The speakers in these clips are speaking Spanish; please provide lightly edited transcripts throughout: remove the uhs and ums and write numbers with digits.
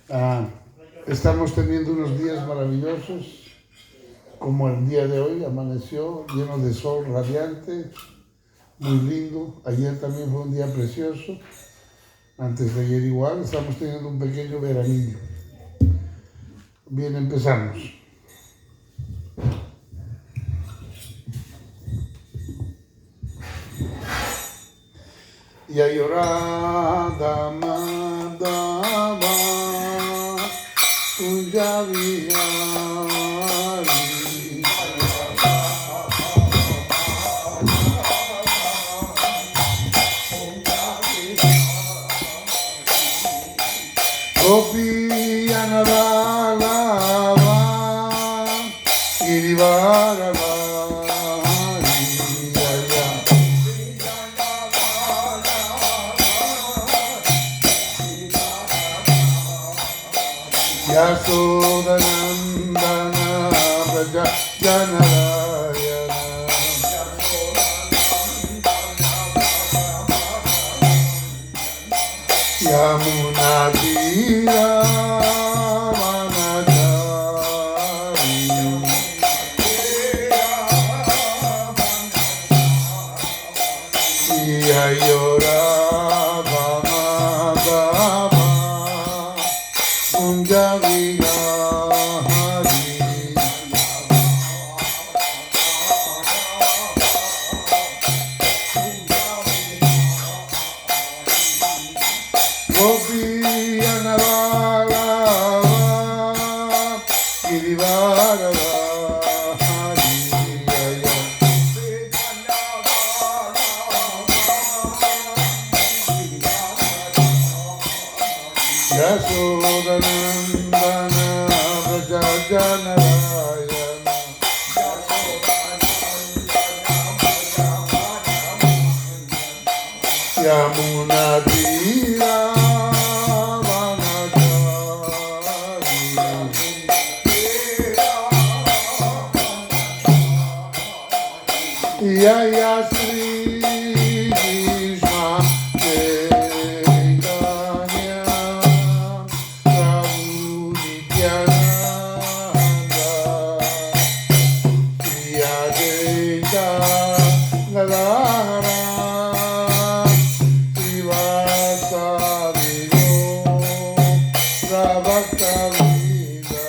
Ah, estamos teniendo unos días maravillosos, como el día de hoy, amaneció lleno de sol radiante, muy lindo. Ayer también fue un día precioso. Antes de ayer igual, estamos teniendo un pequeño veranillo. Bien, empezamos. Ya llorada mandaba un llaviari. Gopi Anadalava Girivarava. Yasodanandana Braja Janarayana Yamuna Tira Vanachari Yayora Vamadava Unjaviga Gopi Anavalava Girivarava Hariyaya Yasodanandana Braja Janarayana Yamuna Tira Yaya Sri Krishna Chaitanya Prabhu Nityananda Shri Advaita Gadadhara Srivastava Prabhakta-vrinda.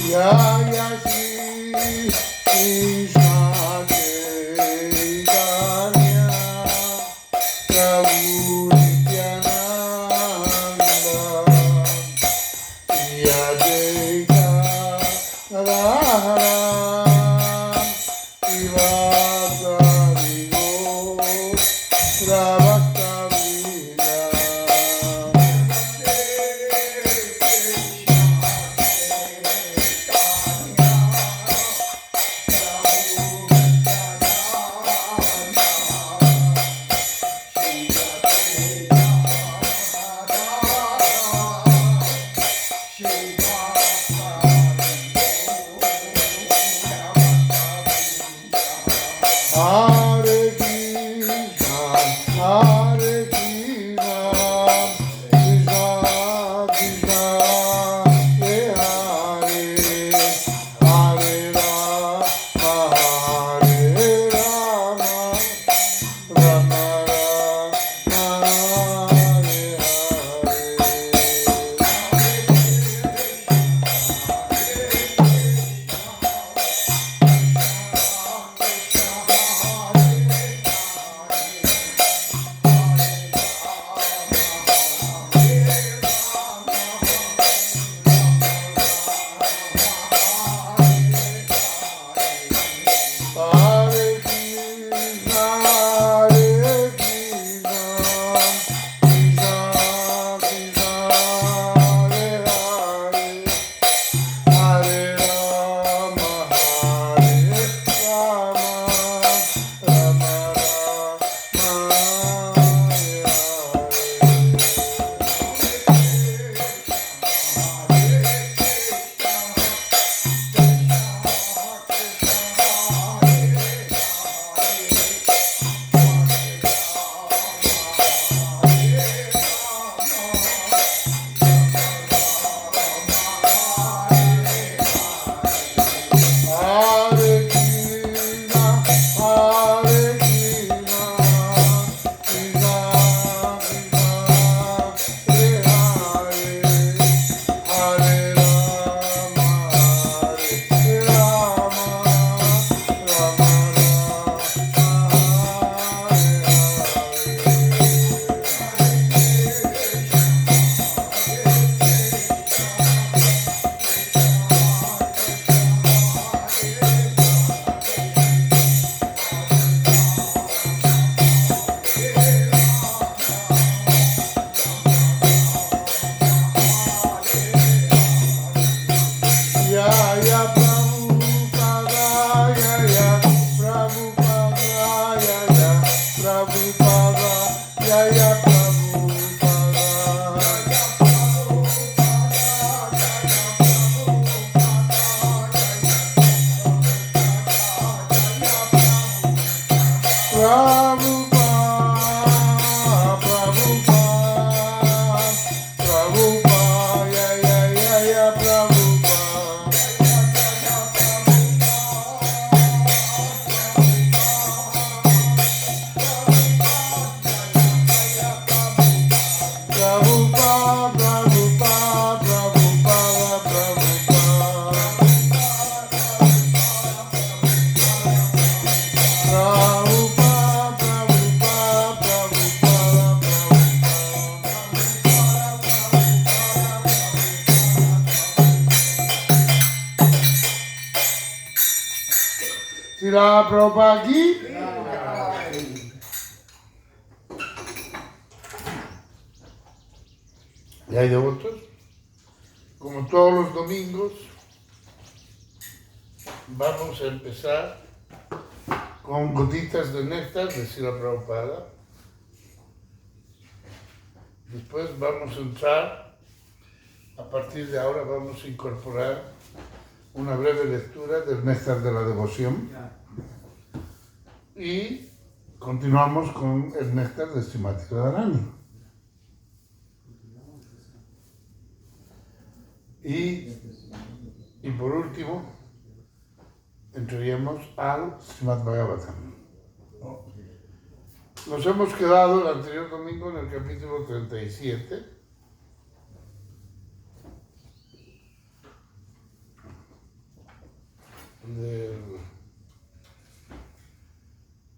Jaya Sri Krishna Chaitanya Prabhu Nityananda Shri Advaita Gadadhara Srivastava Prabhakta-vrinda. Hare Krishna, Hare Krishna, Krishna Krishna, Hare Hare, Hare Rama, Hare Rama, Rama Rama, Hare Hare. Srila Prabhupada aquí. Y hay devotos, como todos los domingos, vamos a empezar con gotitas de néctar de Srila Prabhupada. Después vamos a entrar, a partir de ahora vamos a incorporar una breve lectura del néctar de la devoción y continuamos con el néctar de Srimati Radharani. Y por último, entraríamos al Srimad Bhagavatam. Nos hemos quedado el anterior domingo en el capítulo 37.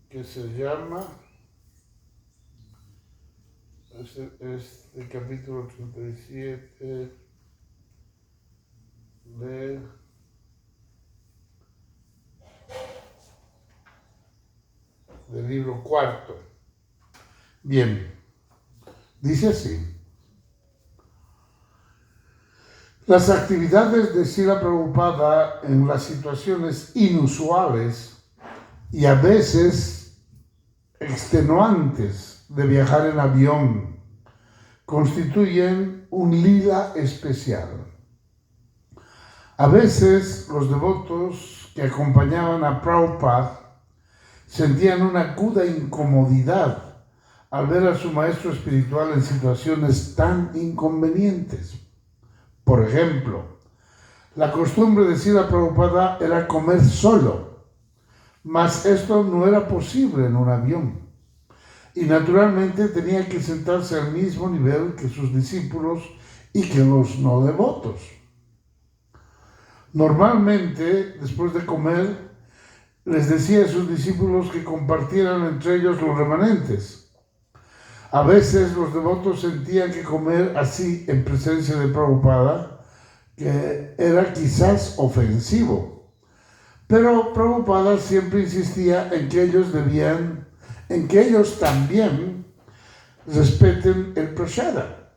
Que se llama, es el capítulo 37 del libro cuarto. Bien, dice así: las actividades de Srila Prabhupada en las situaciones inusuales y a veces extenuantes de viajar en avión constituyen un lila especial. A veces los devotos que acompañaban a Prabhupada sentían una aguda incomodidad al ver a su maestro espiritual en situaciones tan inconvenientes. Por ejemplo, la costumbre de Srila Prabhupada era comer solo, mas esto no era posible en un avión, y naturalmente tenía que sentarse al mismo nivel que sus discípulos y que los no devotos. Normalmente, después de comer, les decía a sus discípulos que compartieran entre ellos los remanentes. A veces los devotos sentían que comer así en presencia de Prabhupada que era quizás ofensivo, pero Prabhupada siempre insistía en que ellos también respeten el prasada.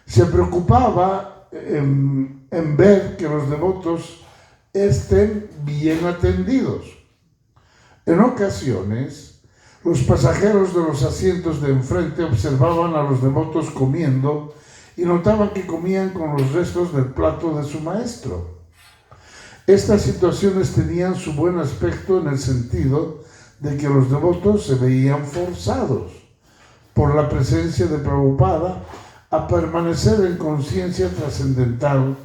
Se preocupaba en ver que los devotos estén bien atendidos. En ocasiones, los pasajeros de los asientos de enfrente observaban a los devotos comiendo y notaban que comían con los restos del plato de su maestro. Estas situaciones tenían su buen aspecto en el sentido de que los devotos se veían forzados por la presencia de Prabhupada a permanecer en conciencia trascendental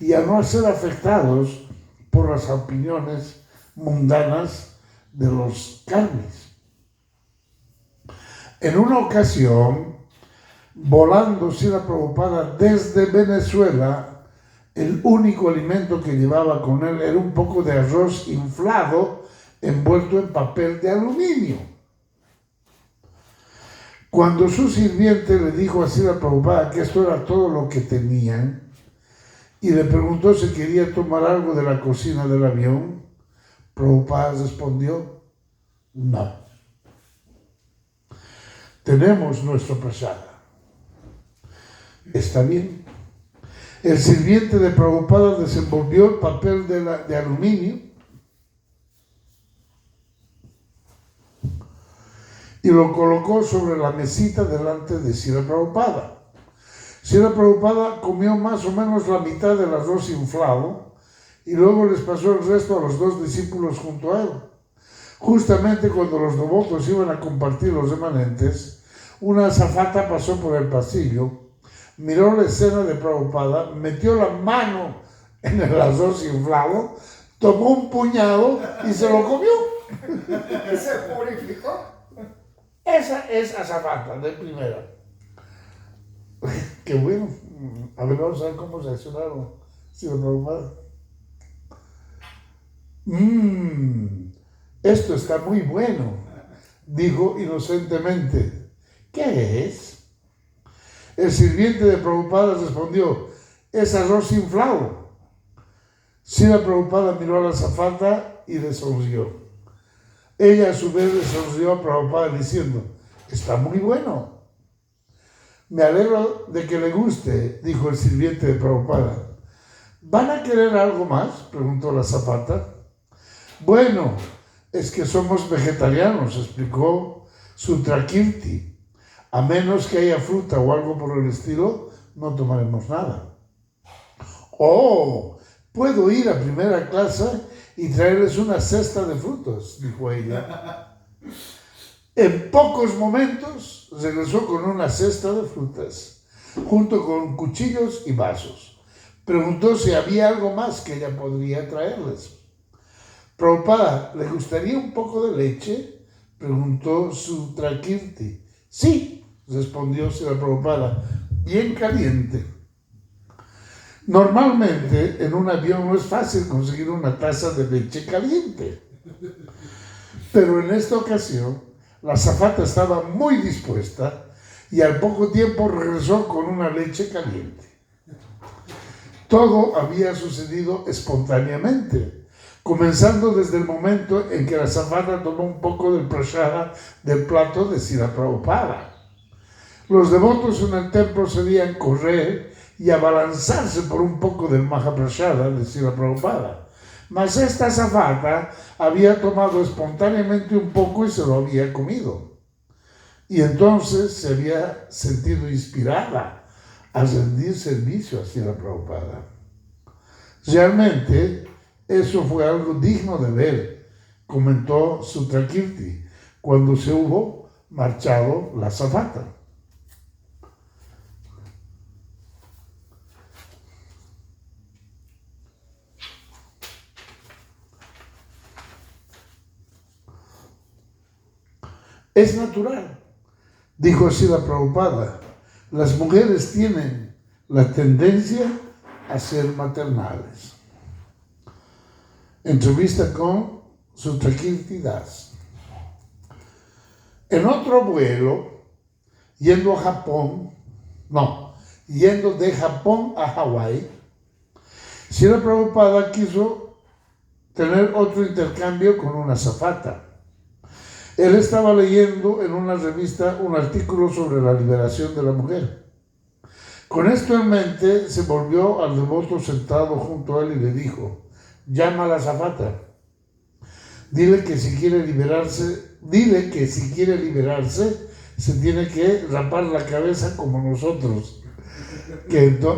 y a no ser afectados por las opiniones mundanas de los karmis. En una ocasión, volando Srila Prabhupada desde Venezuela, el único alimento que llevaba con él era un poco de arroz inflado envuelto en papel de aluminio. Cuando su sirviente le dijo a Srila Prabhupada que esto era todo lo que tenían y le preguntó si quería tomar algo de la cocina del avión, Prabhupada respondió: no. Tenemos nuestro prasada. Está bien. El sirviente de Prabhupada desenvolvió el papel de aluminio y lo colocó sobre la mesita delante de Srila Prabhupada. Srila Prabhupada comió más o menos la mitad del arroz inflado y luego les pasó el resto a los dos discípulos junto a él. Justamente cuando los devotos iban a compartir los remanentes, una azafata pasó por el pasillo, miró la escena de Prabhupada, metió la mano en el arroz inflado, tomó un puñado y se lo comió. ¿Se purificó? Esa es azafata de primera. Qué bueno. A ver, vamos a ver cómo reaccionaron. Si lo Prabhupada. Esto está muy bueno, dijo inocentemente. ¿Qué es? El sirviente de Prabhupada respondió: es arroz inflado. Srila Prabhupada miró a la azafata y le sonrió. Ella a su vez le sonrió a Prabhupada diciendo, está muy bueno. Me alegro de que le guste, dijo el sirviente de Prabhupada. ¿Van a querer algo más?, preguntó la azafata. Bueno, es que somos vegetarianos, explicó Sutrakirti. A menos que haya fruta o algo por el estilo, no tomaremos nada. Oh, puedo ir a primera clase y traerles una cesta de frutos, dijo ella. En pocos momentos regresó con una cesta de frutas, junto con cuchillos y vasos. Preguntó si había algo más que ella podría traerles. Prabhupada, ¿le gustaría un poco de leche?, preguntó Sutrakirti. Sí, respondió Srila Prabhupada, bien caliente. Normalmente en un avión no es fácil conseguir una taza de leche caliente. Pero en esta ocasión la azafata estaba muy dispuesta y al poco tiempo regresó con una leche caliente. Todo había sucedido espontáneamente, comenzando desde el momento en que la azafata tomó un poco del prasada del plato de Srila Prabhupada. Los devotos en el templo solían correr y abalanzarse por un poco del Mahaprasada de Srila Prabhupada. Mas esta azafata había tomado espontáneamente un poco y se lo había comido. Y entonces se había sentido inspirada a rendir servicio a Srila Prabhupada. Realmente, eso fue algo digno de ver, comentó Sutrakirti, cuando se hubo marchado la azafata. Es natural, dijo Srila Prabhupada, las mujeres tienen la tendencia a ser maternales. Entrevista con Sutrakirti Das. En otro vuelo, yendo de Japón a Hawái, Srila Prabhupada quiso tener otro intercambio con una azafata. Él estaba leyendo en una revista un artículo sobre la liberación de la mujer. Con esto en mente, se volvió al devoto sentado junto a él y le dijo, llama a la azafata. Dile que si quiere liberarse, se tiene que rapar la cabeza como nosotros,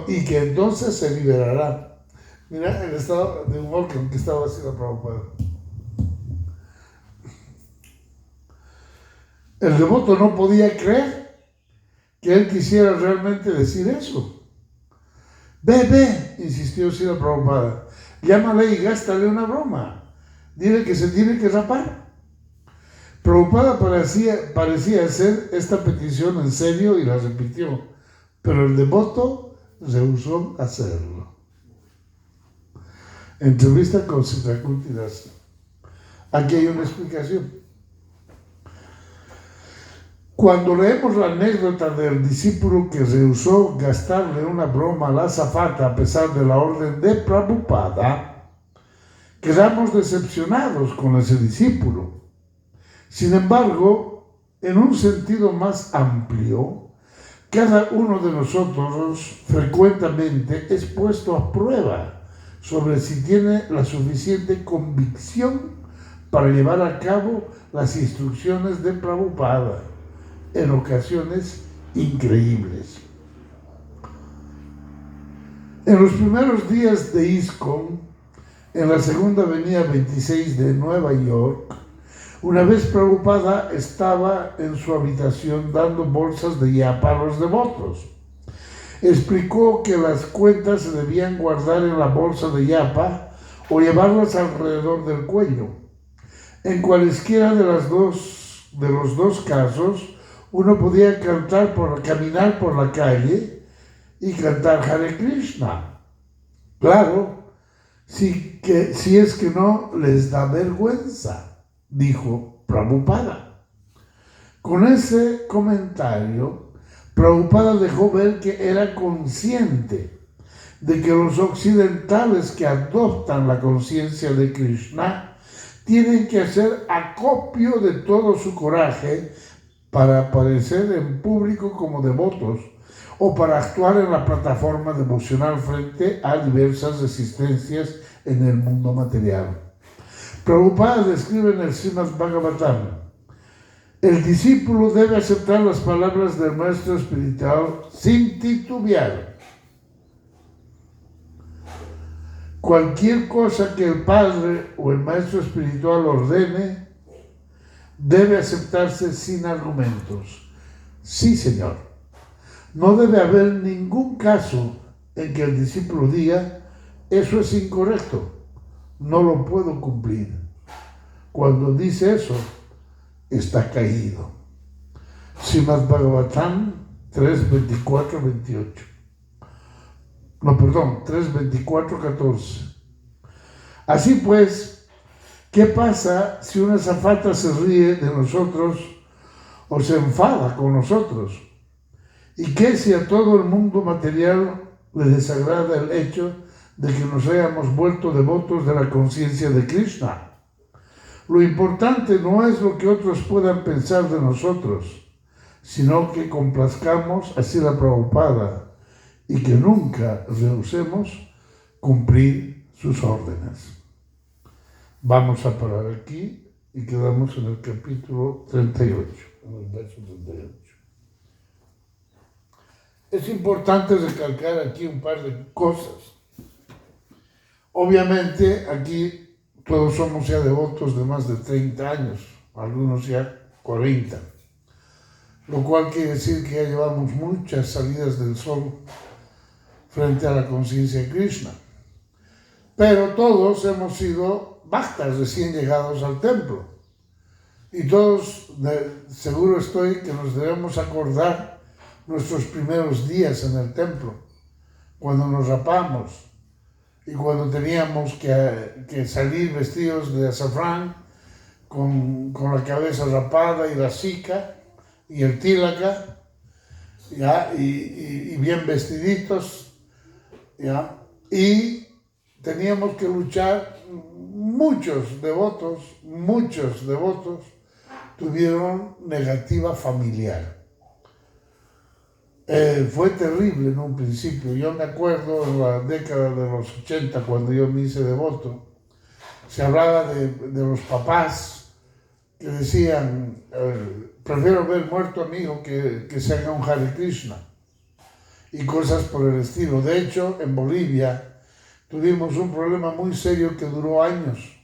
y que entonces se liberará. Mira el estado de humor con que estaba haciendo Prabhupada. El devoto no podía creer que él quisiera realmente decir eso. Ve, insistió Srila Prabhupada, llámale y gástale una broma. Dile que se tiene que rapar. Prabhupada parecía hacer esta petición en serio y la repitió, pero el devoto rehusó hacerlo. Entrevista con Sutrakirti Das. Aquí hay una explicación. Cuando leemos la anécdota del discípulo que rehusó gastarle una broma a la azafata a pesar de la orden de Prabhupada, quedamos decepcionados con ese discípulo. Sin embargo, en un sentido más amplio, cada uno de nosotros frecuentemente es puesto a prueba sobre si tiene la suficiente convicción para llevar a cabo las instrucciones de Prabhupada en ocasiones increíbles. En los primeros días de ISKCON, en la segunda avenida 26 de Nueva York, una vez Prabhupada estaba en su habitación dando bolsas de yapa a los devotos. Explicó que las cuentas se debían guardar en la bolsa de yapa o llevarlas alrededor del cuello. En cualesquiera de los dos casos, uno podía caminar por la calle y cantar Hare Krishna. Claro, si es que no les da vergüenza, dijo Prabhupada. Con ese comentario, Prabhupada dejó ver que era consciente de que los occidentales que adoptan la conciencia de Krishna tienen que hacer acopio de todo su coraje para aparecer en público como devotos o para actuar en la plataforma devocional frente a diversas resistencias en el mundo material. Prabhupada describe en el Srimad Bhagavatam: el discípulo debe aceptar las palabras del maestro espiritual sin titubear. Cualquier cosa que el padre o el maestro espiritual ordene debe aceptarse sin argumentos. Sí, señor. No debe haber ningún caso en que el discípulo diga: eso es incorrecto, no lo puedo cumplir. Cuando dice eso, está caído. Srimad Bhagavatam 3.24-28. No, perdón, 3.24-14. Así pues, ¿qué pasa si una azafata se ríe de nosotros o se enfada con nosotros? ¿Y qué si a todo el mundo material le desagrada el hecho de que nos hayamos vuelto devotos de la conciencia de Krishna? Lo importante no es lo que otros puedan pensar de nosotros, sino que complazcamos a Srila Prabhupada y que nunca rehusemos cumplir sus órdenes. Vamos a parar aquí y quedamos en el capítulo 38, en el verso 38. Es importante recalcar aquí un par de cosas. Obviamente aquí todos somos ya devotos de más de 30 años, algunos ya 40, lo cual quiere decir que ya llevamos muchas salidas del sol frente a la conciencia de Krishna. Pero todos hemos sido bhaktas recién llegados al templo. Y todos, seguro estoy, que nos debemos acordar nuestros primeros días en el templo, cuando nos rapamos y cuando teníamos que salir vestidos de azafrán, con la cabeza rapada y la sika y el tilaka, ¿ya? Y bien vestiditos, ¿ya? Y teníamos que luchar. Muchos devotos tuvieron negativa familiar. Fue terrible en un principio. Yo me acuerdo en la década de los 80, cuando yo me hice devoto, se hablaba de los papás que decían: prefiero ver muerto a mi hijo que se haga un Hare Krishna, y cosas por el estilo. De hecho, en Bolivia tuvimos un problema muy serio que duró años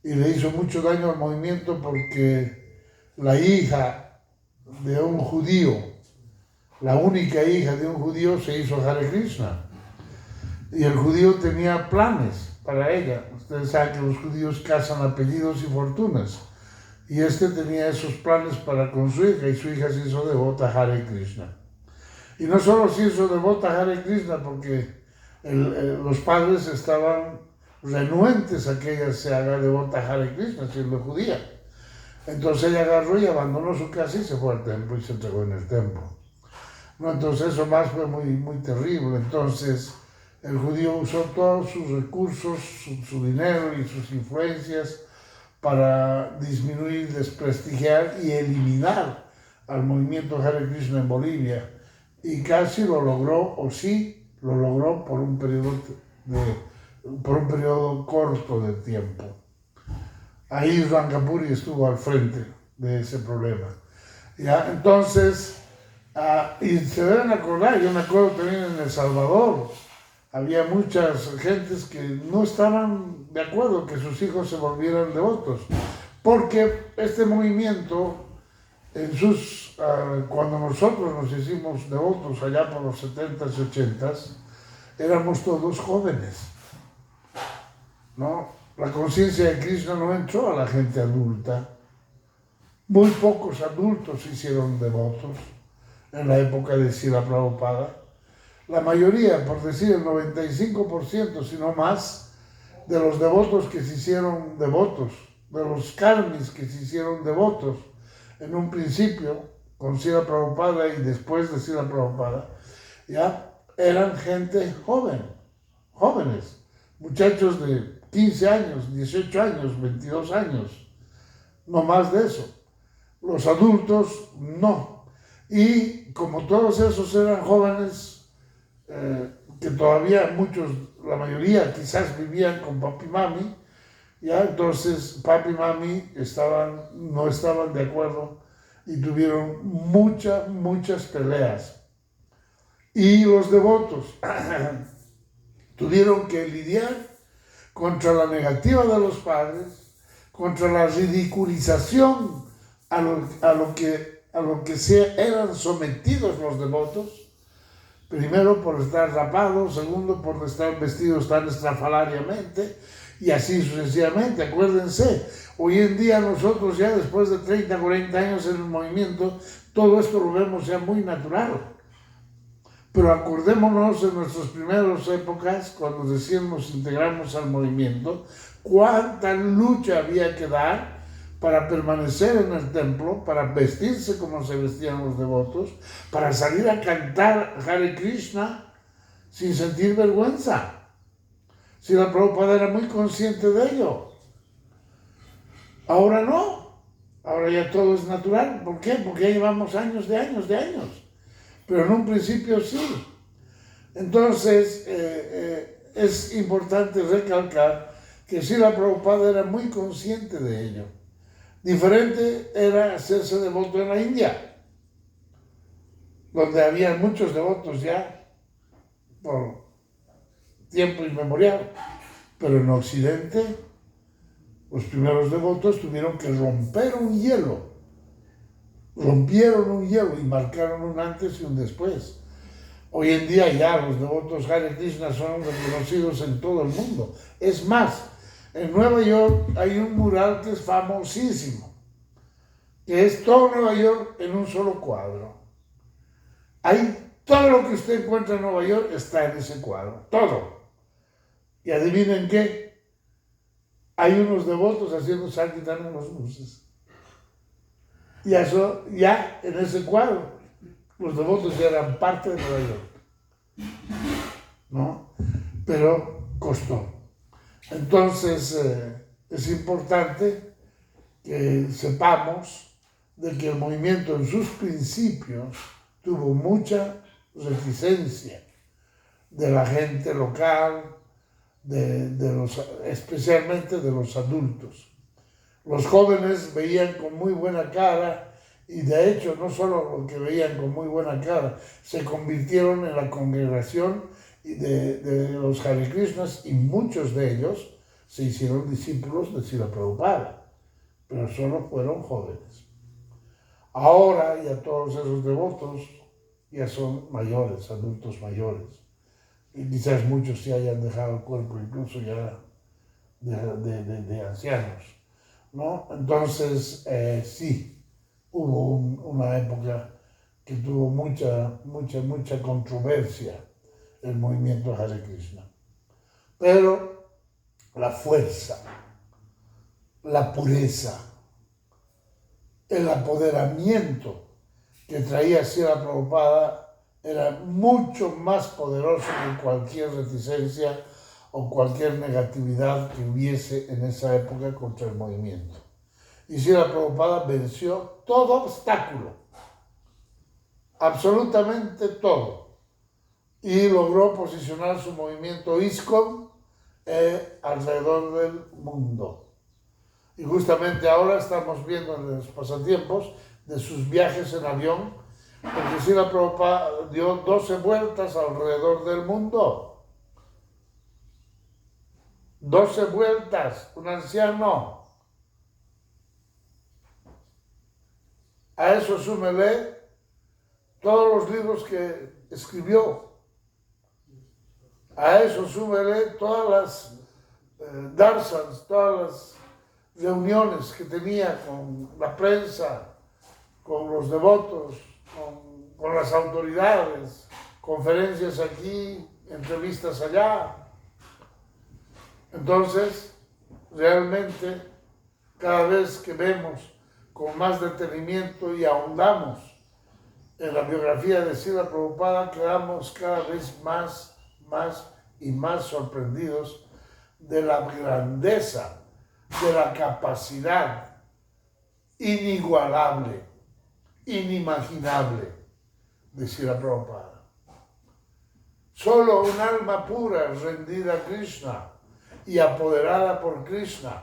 y le hizo mucho daño al movimiento, porque la hija de un judío, la única hija de un judío, se hizo Hare Krishna. Y el judío tenía planes para ella. Ustedes saben que los judíos casan apellidos y fortunas. Y tenía esos planes para con su hija, y su hija se hizo devota Hare Krishna. Y no solo se hizo devota Hare Krishna porque los padres estaban renuentes a que ella se haga devota Hare Krishna, siendo judía. Entonces ella agarró y abandonó su casa y se fue al templo y se entregó en el templo. No, entonces eso más fue muy, muy terrible. Entonces el judío usó todos sus recursos, su dinero y sus influencias para disminuir, desprestigiar y eliminar al movimiento Hare Krishna en Bolivia. Y casi lo logró, o sí lo logró, por un periodo corto de tiempo. Ahí Rangapuri estuvo al frente de ese problema. ¿Ya? Entonces, y se deben acordar, yo me acuerdo también en El Salvador, había muchas gentes que no estaban de acuerdo que sus hijos se volvieran devotos, porque este movimiento, cuando nosotros nos hicimos devotos allá por los 70s y 80s, éramos todos jóvenes, ¿no? La conciencia de Krishna no entró a la gente adulta. Muy pocos adultos se hicieron devotos en la época de Srila Prabhupada. La mayoría, por decir el 95%, si no más, de los devotos que se hicieron devotos, de los karmis que se hicieron devotos en un principio con Srila Prabhupada y después de Srila Prabhupada, ya eran gente jóvenes, muchachos de 15 años, 18 años, 22 años, no más de eso. Los adultos no. Y como todos esos eran jóvenes, que todavía muchos, la mayoría quizás vivían con papi y mami, ya entonces papi y mami no estaban de acuerdo y tuvieron muchas peleas. Y los devotos tuvieron que lidiar contra la negativa de los padres, contra la ridiculización a lo que eran sometidos los devotos, primero por estar rapados, segundo por estar vestidos tan estrafalariamente, y así sucesivamente. Acuérdense, hoy en día nosotros ya después de 30, 40 años en el movimiento, todo esto lo vemos ya muy natural. Pero acordémonos de nuestras primeras épocas, cuando recién nos integramos al movimiento, cuánta lucha había que dar para permanecer en el templo, para vestirse como se vestían los devotos, para salir a cantar Hare Krishna sin sentir vergüenza. Srila Prabhupada era muy consciente de ello. Ahora no. Ahora ya todo es natural. ¿Por qué? Porque ya llevamos años. Pero en un principio sí. Entonces, es importante recalcar que Srila Prabhupada era muy consciente de ello. Diferente era hacerse devoto en la India, donde había muchos devotos ya por tiempo inmemorial. Pero en Occidente, los primeros devotos tuvieron que romper un hielo. Rompieron un hielo y marcaron un antes y un después. Hoy en día ya los devotos Hare Krishna son reconocidos en todo el mundo. Es más, en Nueva York hay un mural que es famosísimo, que es todo Nueva York en un solo cuadro. Todo lo que usted encuentra en Nueva York está en ese cuadro, todo. Y adivinen qué, hay unos devotos haciendo sankirtan en los buses. Y eso, ya en ese cuadro, los devotos ya eran parte de Nueva York, ¿no? Pero costó. Entonces, es importante que sepamos de que el movimiento en sus principios tuvo mucha reticencia de la gente local, especialmente de los adultos. Los jóvenes veían con muy buena cara, y de hecho no solo los que veían con muy buena cara, se convirtieron en la congregación de los Hare Krishnas, y muchos de ellos se hicieron discípulos de Srila Prabhupada, pero solo fueron jóvenes. Ahora ya todos esos devotos ya son mayores, adultos mayores, y quizás muchos se hayan dejado el cuerpo incluso ya de ancianos, ¿no? Entonces, sí, hubo una época que tuvo mucha controversia el movimiento Hare Krishna. Pero la fuerza, la pureza, el apoderamiento que traía Srila Prabhupada era mucho más poderoso que cualquier reticencia o cualquier negatividad que hubiese en esa época contra el movimiento. Y Srila Prabhupada venció todo obstáculo, absolutamente todo, y logró posicionar su movimiento ISKCON alrededor del mundo. Y justamente ahora estamos viendo en los pasatiempos de sus viajes en avión, porque Srila Prabhupada dio 12 vueltas alrededor del mundo. 12 vueltas, un anciano. A eso súmele todos los libros que escribió. A eso súmele todas las darshans, todas las reuniones que tenía con la prensa, con los devotos, con las autoridades, conferencias aquí, entrevistas allá. Entonces, realmente, cada vez que vemos con más detenimiento y ahondamos en la biografía de Srila Prabhupada, quedamos cada vez más y más sorprendidos de la grandeza, de la capacidad inigualable, inimaginable de Srila Prabhupada. Solo un alma pura, rendida a Krishna y apoderada por Krishna,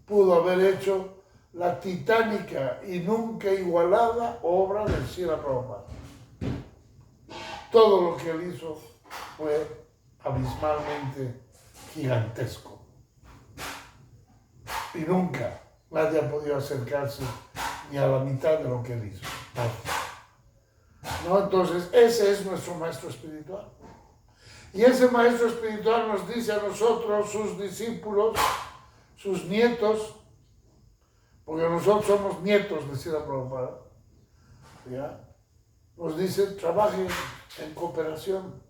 pudo haber hecho la titánica y nunca igualada obra de Srila Prabhupada. Todo lo que él hizo fue abismalmente gigantesco. Y nunca nadie ha podido acercarse ni a la mitad de lo que él hizo. ¿No? Entonces, ese es nuestro maestro espiritual. Y ese maestro espiritual nos dice a nosotros, sus discípulos, sus nietos, porque nosotros somos nietos de Srila Prabhupada, ¿ya? Nos dice, trabajen en cooperación.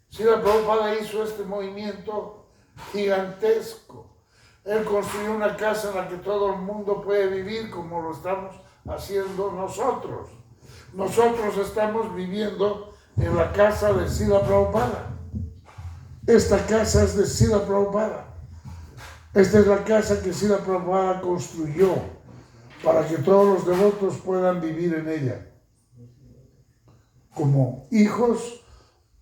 Srila Prabhupada hizo este movimiento gigantesco. Él construyó una casa en la que todo el mundo puede vivir como lo estamos haciendo nosotros. Nosotros estamos viviendo en la casa de Srila Prabhupada. Esta casa es de Srila Prabhupada. Esta es la casa que Srila Prabhupada construyó para que todos los devotos puedan vivir en ella, como hijos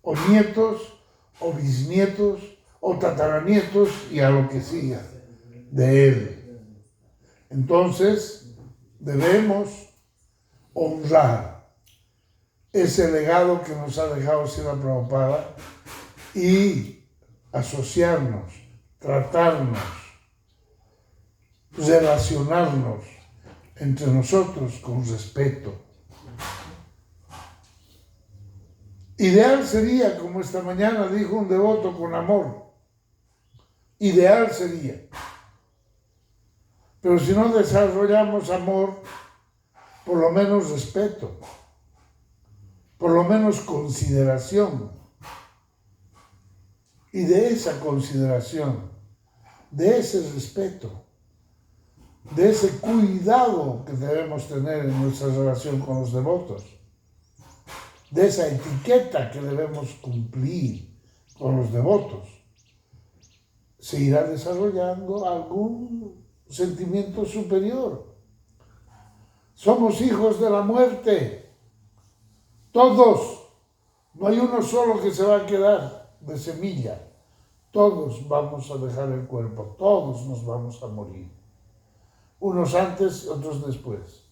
o nietos o bisnietos o tataranietos y a lo que siga de él. Entonces debemos honrar ese legado que nos ha dejado Srila Prabhupada y asociarnos, tratarnos, relacionarnos entre nosotros con respeto. Ideal sería, como esta mañana dijo un devoto, con amor. Ideal sería. Pero si no desarrollamos amor, por lo menos respeto, por lo menos consideración. Y de esa consideración, de ese respeto, de ese cuidado que debemos tener en nuestra relación con los devotos, de esa etiqueta que debemos cumplir con los devotos, se irá desarrollando algún sentimiento superior. Somos hijos de la muerte, todos, no hay uno solo que se va a quedar de semilla, todos vamos a dejar el cuerpo, todos nos vamos a morir, unos antes, otros después.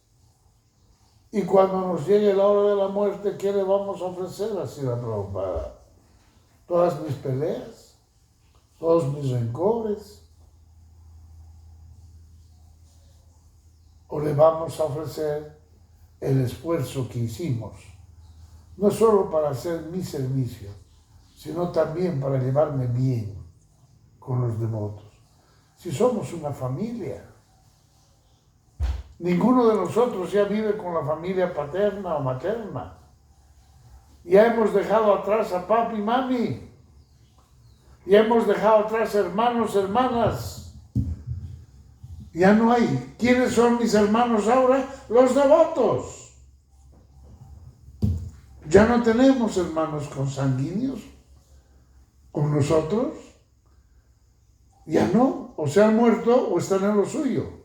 Y cuando nos llegue la hora de la muerte, ¿qué le vamos a ofrecer a Srila Prabhupada? ¿Todas mis peleas? ¿Todos mis rencores? ¿O le vamos a ofrecer el esfuerzo que hicimos? No solo para hacer mi servicio, sino también para llevarme bien con los devotos. Si somos una familia, ninguno de nosotros ya vive con la familia paterna o materna. Ya hemos dejado atrás a papi y mami. Ya hemos dejado atrás hermanos, hermanas. Ya no hay. ¿Quiénes son mis hermanos ahora? Los devotos. Ya no tenemos hermanos consanguíneos con nosotros. Ya no. O se han muerto o están en lo suyo.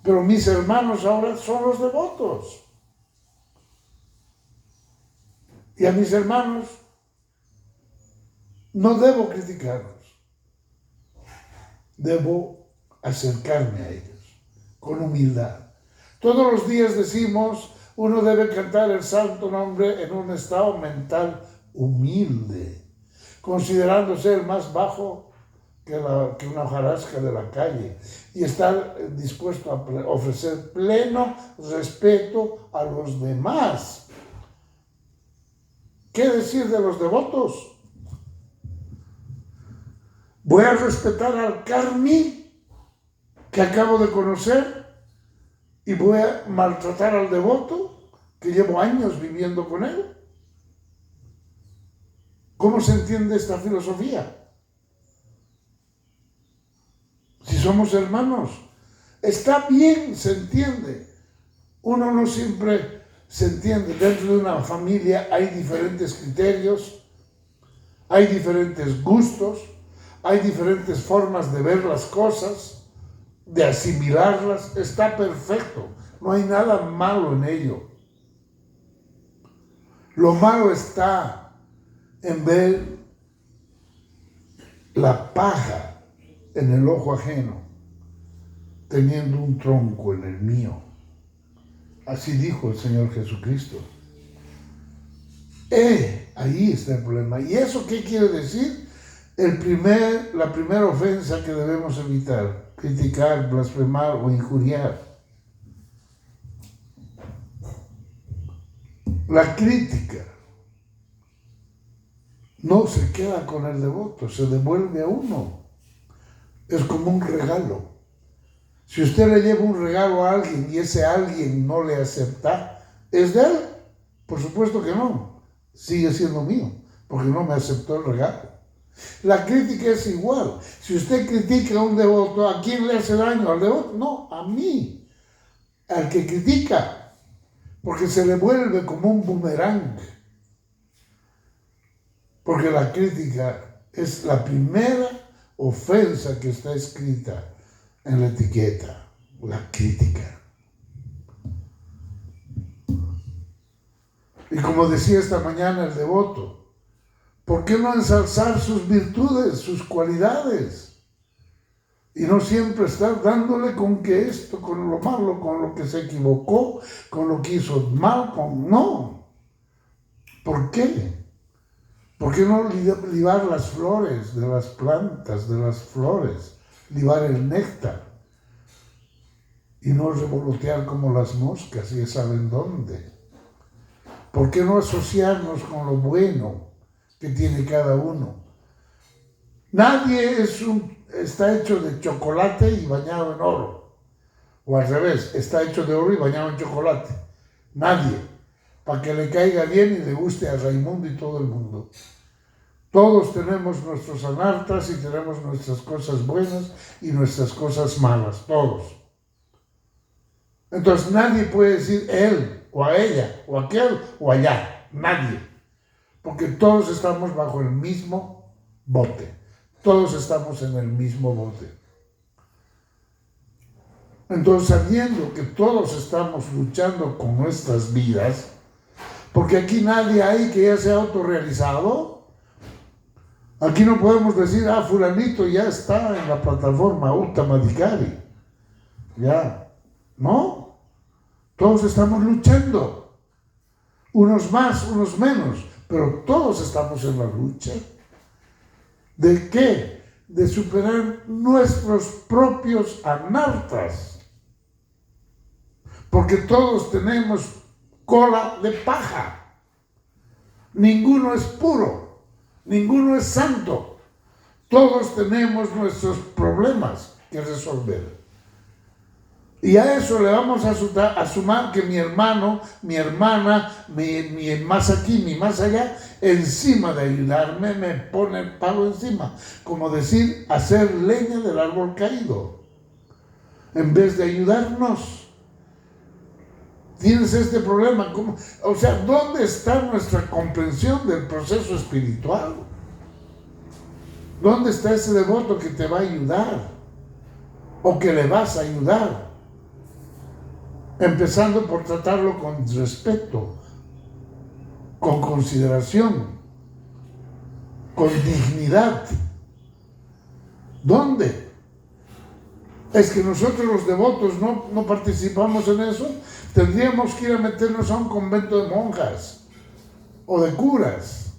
Pero mis hermanos ahora son los devotos. Y a mis hermanos no debo criticarlos. Debo acercarme a ellos con humildad. Todos los días decimos, uno debe cantar el santo nombre en un estado mental humilde, considerándose el más bajo que una hojarasca de la calle, y estar dispuesto a ofrecer pleno respeto a los demás. ¿Qué decir de los devotos? ¿Voy a respetar al karmi que acabo de conocer y voy a maltratar al devoto que llevo años viviendo con él? ¿Cómo se entiende esta filosofía? Si somos hermanos, está bien, se entiende. Uno no siempre se entiende. Dentro de una familia hay diferentes criterios, hay diferentes gustos, hay diferentes formas de ver las cosas, de asimilarlas, está perfecto. No hay nada malo en ello. Lo malo está en ver la paja en el ojo ajeno, teniendo un tronco en el mío. Así dijo el Señor Jesucristo. Ahí está el problema. ¿Y eso qué quiere decir? La primera ofensa que debemos evitar: criticar, blasfemar o injuriar. La crítica no se queda con el devoto, se devuelve a uno. Es como un regalo. Si usted le lleva un regalo a alguien y ese alguien no le acepta, ¿es de él? Por supuesto que no. Sigue siendo mío, porque no me aceptó el regalo. La crítica es igual. Si usted critica a un devoto, ¿a quién le hace daño? ¿Al devoto? No, a mí, al que critica, porque se le vuelve como un boomerang. Porque la crítica es la primera ofensa que está escrita en la etiqueta, la crítica. Y como decía esta mañana el devoto, ¿por qué no ensalzar sus virtudes, sus cualidades? Y no siempre estar dándole con que esto, con lo malo, con lo que se equivocó, con lo que hizo mal, no. ¿Por qué? ¿Por qué no libar las flores de las plantas, de las flores? Libar el néctar. Y no revolotear como las moscas, ya saben dónde. ¿Por qué no asociarnos con lo bueno que tiene cada uno? Nadie está hecho de chocolate y bañado en oro. O al revés, está hecho de oro y bañado en chocolate. Nadie. Para que le caiga bien y le guste a Raimundo y todo el mundo. Todos tenemos nuestros anartas y tenemos nuestras cosas buenas y nuestras cosas malas. Todos. Entonces nadie puede decir él o a ella o aquel o allá. Nadie. Porque todos estamos bajo el mismo bote. Todos estamos en el mismo bote. Entonces, sabiendo que todos estamos luchando con nuestras vidas, porque aquí nadie hay que ya sea autorrealizado. Aquí no podemos decir, fulanito ya está en la plataforma Uttamadhikari. Ya. No. Todos estamos luchando. Unos más, unos menos. Pero todos estamos en la lucha. ¿De qué? De superar nuestros propios anartas. Porque todos tenemos cola de paja. Ninguno es puro. Ninguno es santo. Todos tenemos nuestros problemas que resolver. Y a eso le vamos a sumar que mi hermano, mi hermana, mi más aquí, mi más allá, encima de ayudarme, me pone el palo encima. Como decir, hacer leña del árbol caído. En vez de ayudarnos. Tienes este problema. ¿Cómo? O sea, ¿dónde está nuestra comprensión del proceso espiritual? ¿Dónde está ese devoto que te va a ayudar? ¿O que le vas a ayudar? Empezando por tratarlo con respeto, con consideración, con dignidad. ¿Dónde? Es que nosotros los devotos no participamos en eso. Tendríamos que ir a meternos a un convento de monjas o de curas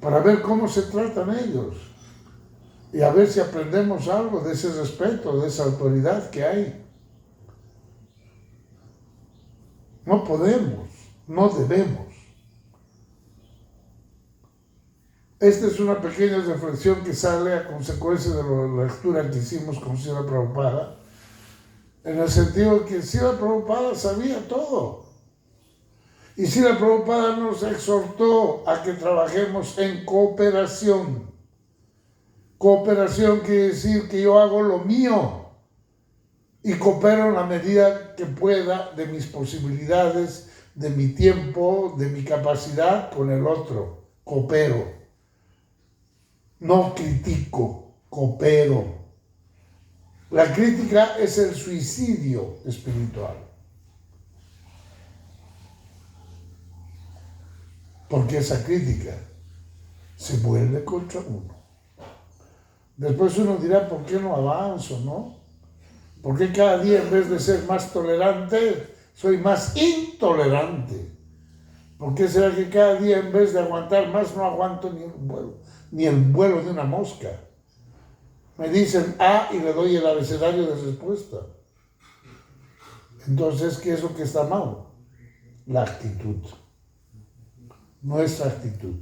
para ver cómo se tratan ellos y a ver si aprendemos algo de ese respeto, de esa autoridad que hay. No podemos, no debemos. Esta es una pequeña reflexión que sale a consecuencia de la lectura que hicimos con Srila Prabhupada, en el sentido de que Srila Prabhupada sabía todo. Y Srila Prabhupada nos exhortó a que trabajemos en cooperación. Cooperación quiere decir que yo hago lo mío y coopero en la medida que pueda de mis posibilidades, de mi tiempo, de mi capacidad con el otro. Coopero. No critico, coopero. La crítica es el suicidio espiritual. Porque esa crítica se vuelve contra uno. Después uno dirá, ¿por qué no avanzo, no? ¿Por qué cada día en vez de ser más tolerante, soy más intolerante? ¿Por qué será que cada día en vez de aguantar más no aguanto ni el vuelo de una mosca? Me dicen A y le doy el abecedario de respuesta. Entonces, ¿qué es lo que está mal? La actitud. Nuestra actitud.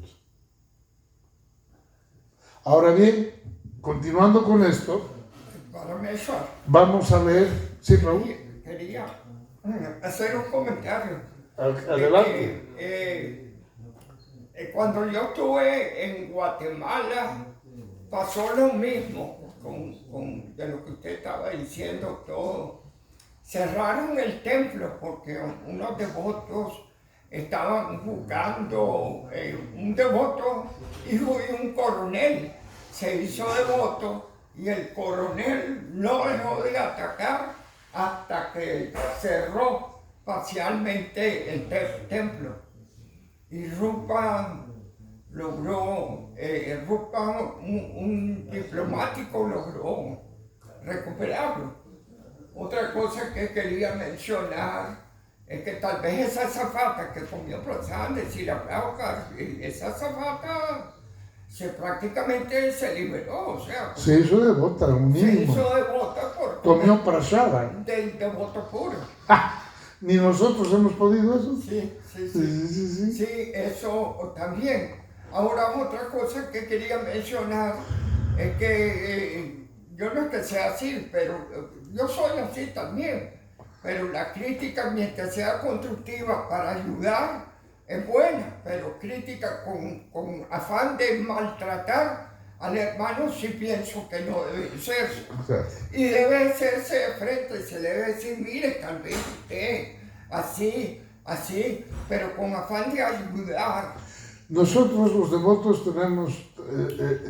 Ahora bien, continuando con esto, vamos a leer. Sí, Raúl. Quería hacer un comentario. Adelante. Cuando yo estuve en Guatemala, pasó lo mismo de lo que usted estaba diciendo todo. Cerraron el templo porque unos devotos estaban jugando, un devoto, hijo de un coronel, se hizo devoto y el coronel no dejó de atacar hasta que cerró parcialmente el templo. Y Rupa logró, un diplomático logró recuperarlo. Otra cosa que quería mencionar es que tal vez esa azafata que comió Prozanes y la flauca, esa azafata prácticamente se liberó, o sea, se hizo devota, un mínimo. Se hizo devota por comió prasada. Del devoto puro. Ni nosotros hemos podido eso. Sí, eso también. Ahora, otra cosa que quería mencionar es que yo no es que sea así, pero yo soy así también. Pero la crítica, mientras sea constructiva para ayudar, es buena, pero crítica con afán de maltratar al hermano sí pienso que no debe ser. Y debe hacerse de frente, se le debe decir, mire, tal vez usted, así, pero con afán de ayudar. Nosotros los devotos tenemos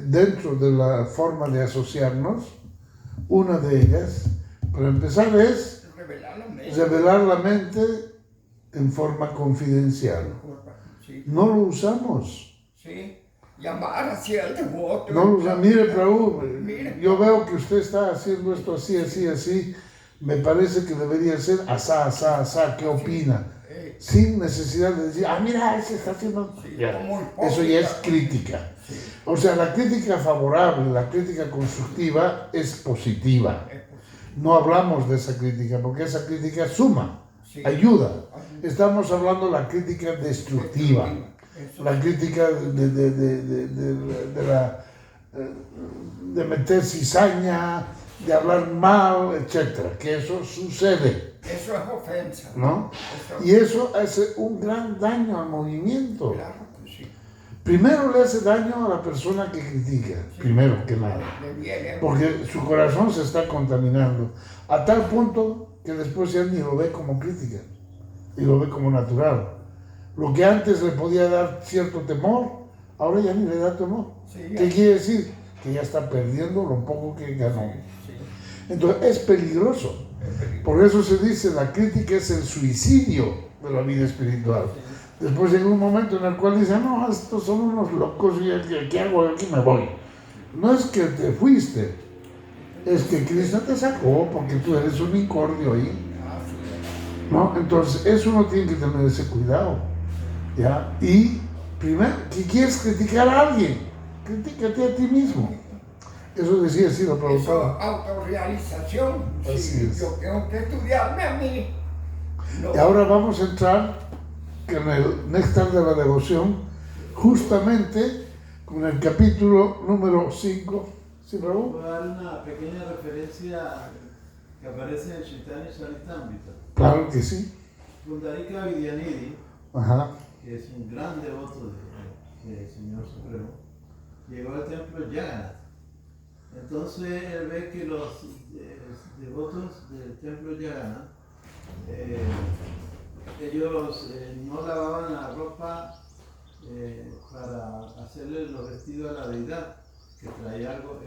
dentro de la forma de asociarnos, una de ellas, para empezar es revelar la mente en forma confidencial. Sí. No lo usamos. Sí, llamar hacia el devoto. No lo usamos. Mire, Raúl, yo veo que usted está haciendo esto así. Me parece que debería ser asá. ¿Qué opina? Sin necesidad de decir, mira, ese está haciendo... Eso ya es crítica. Sí. O sea, la crítica favorable, la crítica constructiva es positiva. No hablamos de esa crítica, porque esa crítica suma, ayuda. Estamos hablando de la crítica destructiva, la crítica de meter cizaña, de hablar mal, etc. Que eso sucede. Eso es ofensa. ¿No? Y eso hace un gran daño al movimiento. Claro que sí. Primero le hace daño a la persona que critica, primero que nada, porque su corazón se está contaminando, a tal punto que después ya ni lo ve como crítica, y lo ve como natural. Lo que antes le podía dar cierto temor, ahora ya ni le da temor. ¿Qué quiere decir? Que ya está perdiendo lo poco que ganó. Entonces es peligroso. Por eso se dice, la crítica es el suicidio de la vida espiritual. Después llega un momento en el cual dice, no, estos son unos locos y ¿qué hago? Aquí me voy. No es que te fuiste, es que Cristo te sacó porque tú eres un incordio ahí. ¿No? Entonces, eso uno tiene que tener ese cuidado. ¿Ya? Y primero, si quieres criticar a alguien, critícate a ti mismo. Eso decía así la Prabhupada. Eso, autorrealización. Así sí, es. Yo tengo que estudiarme a mí. No. Y ahora vamos a entrar en el néctar de la devoción, justamente con el capítulo número 5. ¿Sí, Raúl? Voy a dar una pequeña referencia que aparece en Chaitanya Charitamrita. Claro que sí. Pundarika Vidyanidhi, que es un gran devoto del Señor Supremo, llegó al templo Jagannath. Entonces él ve que los devotos del templo Jagannath, ellos no lavaban la ropa para hacerle los vestidos a la deidad, que traía algo,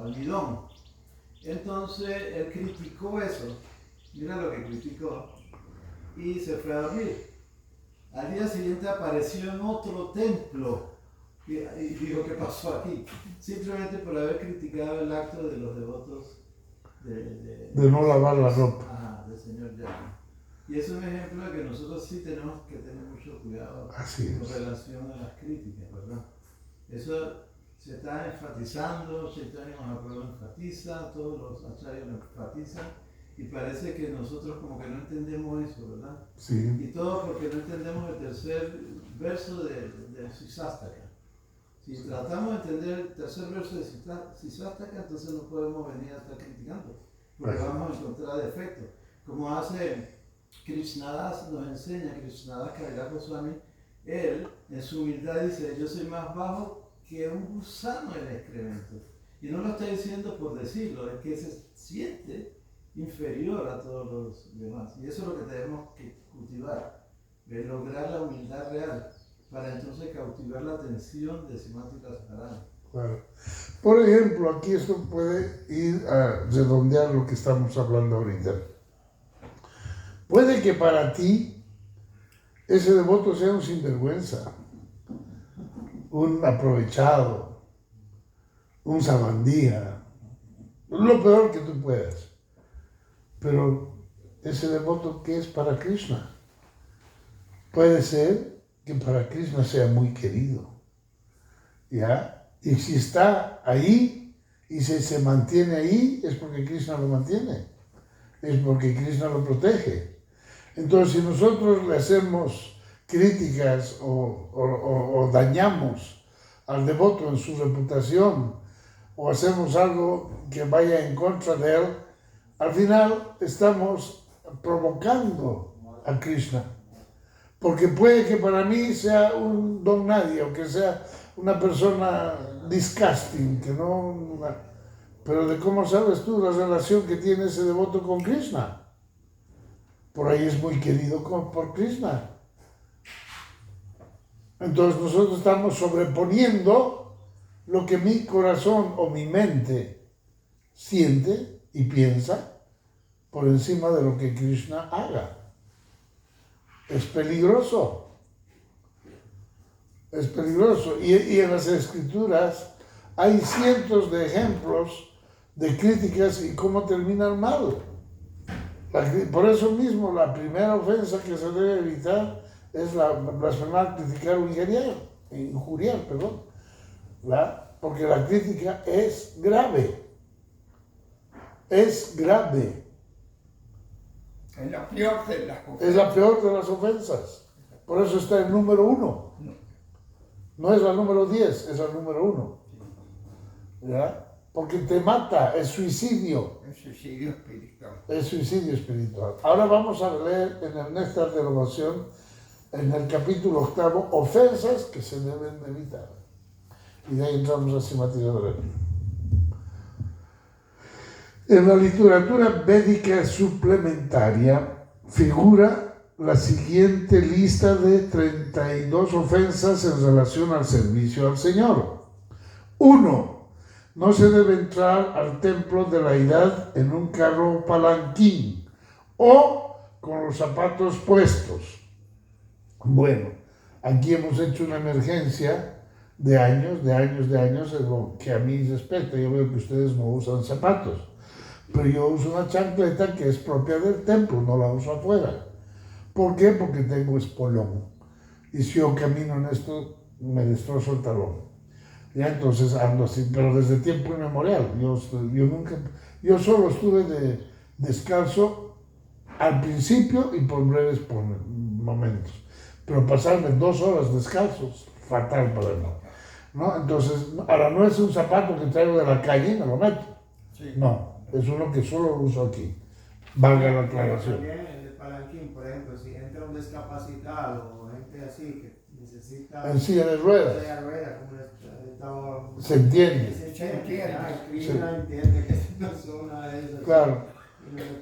almidón. Entonces él criticó eso, mira lo que criticó, y se fue a dormir. Al día siguiente apareció en otro templo y dijo, ¿qué pasó aquí? Simplemente por haber criticado el acto de los devotos de no lavar la ropa. Del Señor Yahweh. Y es un ejemplo de que nosotros sí tenemos que tener mucho cuidado con relación a las críticas, ¿verdad? Eso se está enfatizando, Chaitanya Mahaprabhu enfatiza, todos los acharyas lo enfatizan, y parece que nosotros como que no entendemos eso, ¿verdad? Sí. Y todo porque no entendemos el tercer verso de Sisastaka. Si tratamos de entender el tercer verso de Sisastaka, entonces no podemos venir a estar criticando, porque vamos a encontrar defectos. Como hace Krishnadas, nos enseña, Krishnadas Kaviraj Goswami, él en su humildad dice, yo soy más bajo que un gusano en el excremento. Y no lo está diciendo por decirlo, es que se siente inferior a todos los demás. Y eso es lo que tenemos que cultivar, de lograr la humildad real, para entonces cautivar la atención de Srimati Radharani. Claro. Por ejemplo, aquí esto puede ir a redondear lo que estamos hablando ahorita. Puede que para ti ese devoto sea un sinvergüenza, un aprovechado, un sabandija, lo peor que tú puedas. Pero ese devoto que es para Krishna, puede ser que para Krishna sea muy querido, ¿ya? Y si está ahí y se mantiene ahí, es porque Krishna lo mantiene, es porque Krishna lo protege. Entonces, si nosotros le hacemos críticas o dañamos al devoto en su reputación, o hacemos algo que vaya en contra de él, al final estamos provocando a Krishna. Porque puede que para mí sea un don nadie, o que sea una persona disgusting, que no... Pero ¿de cómo sabes tú la relación que tiene ese devoto con Krishna? Por ahí es muy querido por Krishna. Entonces nosotros estamos sobreponiendo lo que mi corazón o mi mente siente y piensa por encima de lo que Krishna haga. Es peligroso. Es peligroso. Y en las escrituras hay cientos de ejemplos de críticas y cómo terminan mal. Por eso mismo la primera ofensa que se debe evitar es la blasfemar, criticar o injuriar, ¿verdad? Porque la crítica es grave. Es grave. Es la peor de las ofensas. Es la peor de las ofensas. Por eso está el número 1. No es la número 10, es la número 1. ¿Ya? Porque te mata, es suicidio. Es suicidio espiritual. Es suicidio espiritual. Ahora vamos a leer en el Néctar de la Ovación, en el capítulo 8, ofensas que se deben de evitar. Y de ahí entramos a Srimati Radharani. En la literatura védica suplementaria figura la siguiente lista de 32 ofensas en relación al servicio al Señor. 1. No se debe entrar al templo de la Deidad en un carro palanquín o con los zapatos puestos. Bueno, aquí hemos hecho una emergencia de años en lo que a mí respecta. Yo veo que ustedes no usan zapatos, pero yo uso una chancleta que es propia del templo, no la uso afuera. ¿Por qué? Porque tengo espolón. Y si yo camino en esto, me destrozo el talón. Ya entonces ando así, pero desde tiempo inmemorial. Yo solo estuve descalzo al principio y por breves momentos. Pero pasarme 2 horas descalzos, fatal para mí, ¿no? Entonces, ahora no es un zapato que traigo de la calle y me lo meto. Sí. No, es uno que solo lo uso aquí. Valga la aclaración. También en el palanquín, por ejemplo, si entra un discapacitado o gente así que necesita... En silla de ruedas. Se entiende. Se entiende que es una zona de esas. Claro.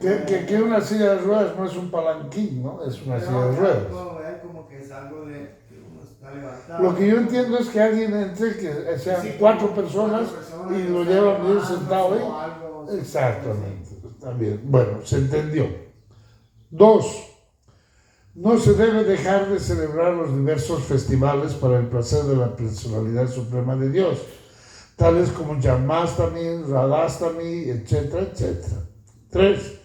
Que una silla de ruedas no es un palanquín, ¿no? Es una silla de ruedas. Es como que es algo de que uno está está levantado. Lo que yo entiendo es que alguien entre, que sean Sí, 4 personas y que lo están llevan bien llamando sentado ahí. o algo así. Exactamente, está bien. Bueno, se entendió. 2. No se debe dejar de celebrar los diversos festivales para el placer de la personalidad suprema de Dios, tales como Janmastami, Radhastami, etcétera, etcétera. 3.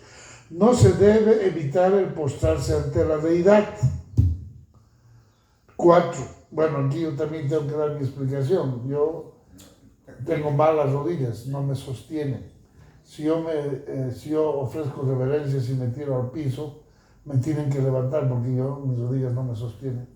No se debe evitar el postrarse ante la deidad. 4. Bueno, aquí yo también tengo que dar mi explicación. Yo tengo malas rodillas, no me sostienen. Si yo ofrezco reverencias y me tiro al piso, me tienen que levantar porque mis rodillas no me sostienen.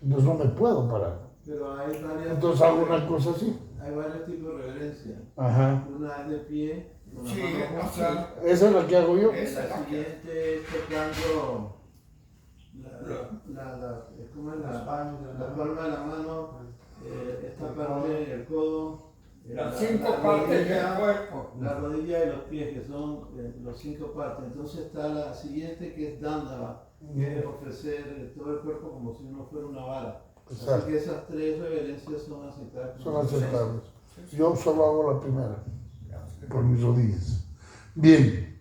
Entonces no me puedo parar. Pero hay varias. Entonces hago una cosa así. Hay varios tipos de reverencia. Ajá. Una es de pie, con la Sí, mano o sea, Esa es la que hago yo. la siguiente es tocando ¿cómo es? La palma de la mano, esta parte, el codo, las 5 partes del cuerpo. la rodilla y los pies, que son los 5 partes. Entonces está la siguiente que es Dandava, que es ofrecer todo el cuerpo como si uno fuera una vara. Exacto. Así que esas 3 reverencias son aceptables. Son aceptables. Yo solo hago la primera, por mis rodillas. Bien.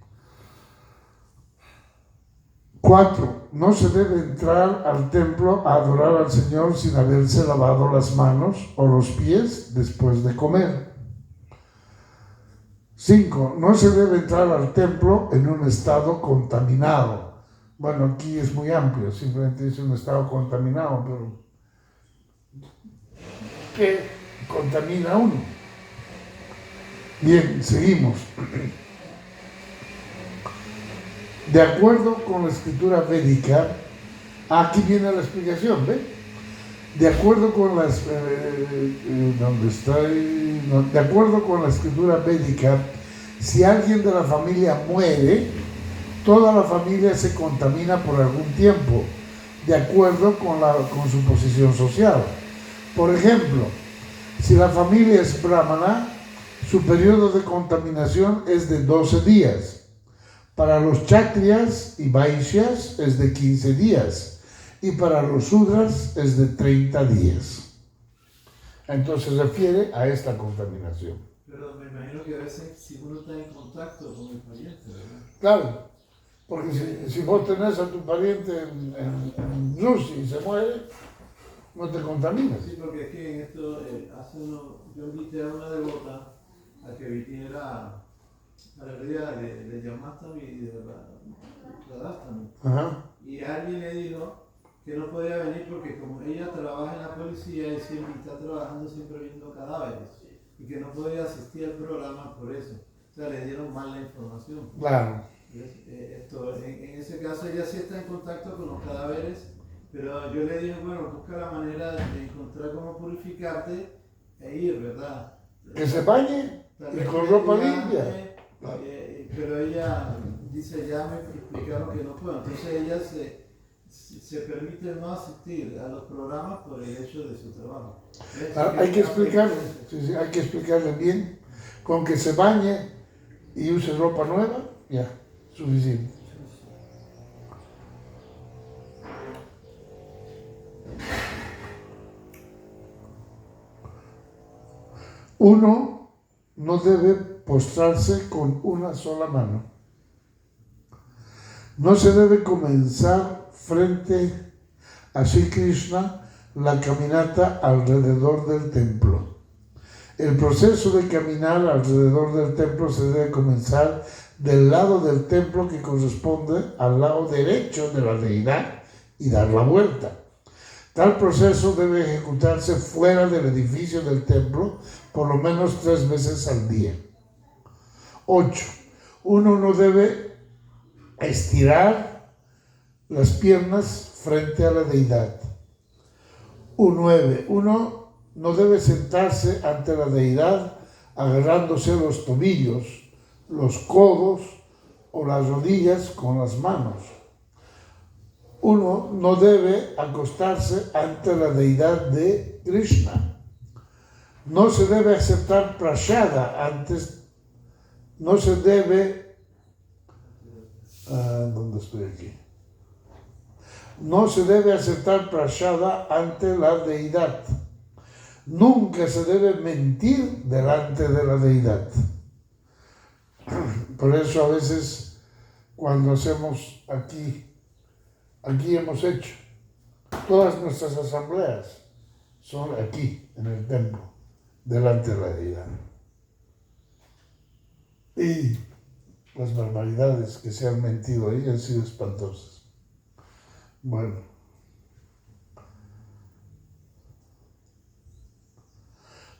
4. No se debe entrar al templo a adorar al Señor sin haberse lavado las manos o los pies después de comer. 5. No se debe entrar al templo en un estado contaminado. Bueno, aquí es muy amplio, simplemente dice un estado contaminado, pero ¿qué contamina a uno? Bien, seguimos. De acuerdo con la escritura védica, aquí viene la explicación, ¿ve? De acuerdo con la escritura védica, si alguien de la familia muere, toda la familia se contamina por algún tiempo, de acuerdo con su posición social. Por ejemplo, si la familia es brahmana, su periodo de contaminación es de 12 días. Para los kshatriyas y vaishyas es de 15 días y para los sudras es de 30 días. Entonces se refiere a esta contaminación. Pero me imagino que a veces si uno está en contacto con el pariente, ¿verdad? Claro, porque si vos tenés a tu pariente en Rusia y se muere, no te contaminas. Sí, porque es que en esto, yo invité a una devota a que viniera a la realidad de Janmastami y de Radhastami. Y alguien le dijo que no podía venir porque como ella trabaja en la policía y siempre está trabajando siempre viendo cadáveres y que no podía asistir al programa por eso. O sea, le dieron mal la información. Claro. En ese caso ella sí está en contacto con los cadáveres, pero yo le dije, bueno, busca la manera de encontrar cómo purificarte e ir, ¿verdad? Que se bañe y con ropa limpia. Pero ella dice, ya me explicaron que no puedo, entonces ella se permite no asistir a los programas por el hecho de su trabajo. Hay que explicarle, hay que explicarle bien, con que se bañe y use ropa nueva, ya, suficiente. Uno no debe postrarse con una sola mano. No se debe comenzar frente a Sri Krishna la caminata alrededor del templo. El proceso de caminar alrededor del templo se debe comenzar del lado del templo que corresponde al lado derecho de la deidad y dar la vuelta. Tal proceso debe ejecutarse fuera del edificio del templo por lo menos 3 veces al día. 8. Uno no debe estirar las piernas frente a la deidad. 9. Uno no debe sentarse ante la deidad agarrándose los tobillos, los codos o las rodillas con las manos. Uno no debe acostarse ante la deidad de Krishna. No se debe aceptar prashada antes. No se debe. ¿Dónde estoy aquí? No se debe aceptar prashada ante la deidad. Nunca se debe mentir delante de la deidad. Por eso a veces cuando hacemos aquí hemos hecho, todas nuestras asambleas son aquí, en el templo, delante de la deidad. Y las barbaridades que se han mentido ahí han sido espantosas. Bueno.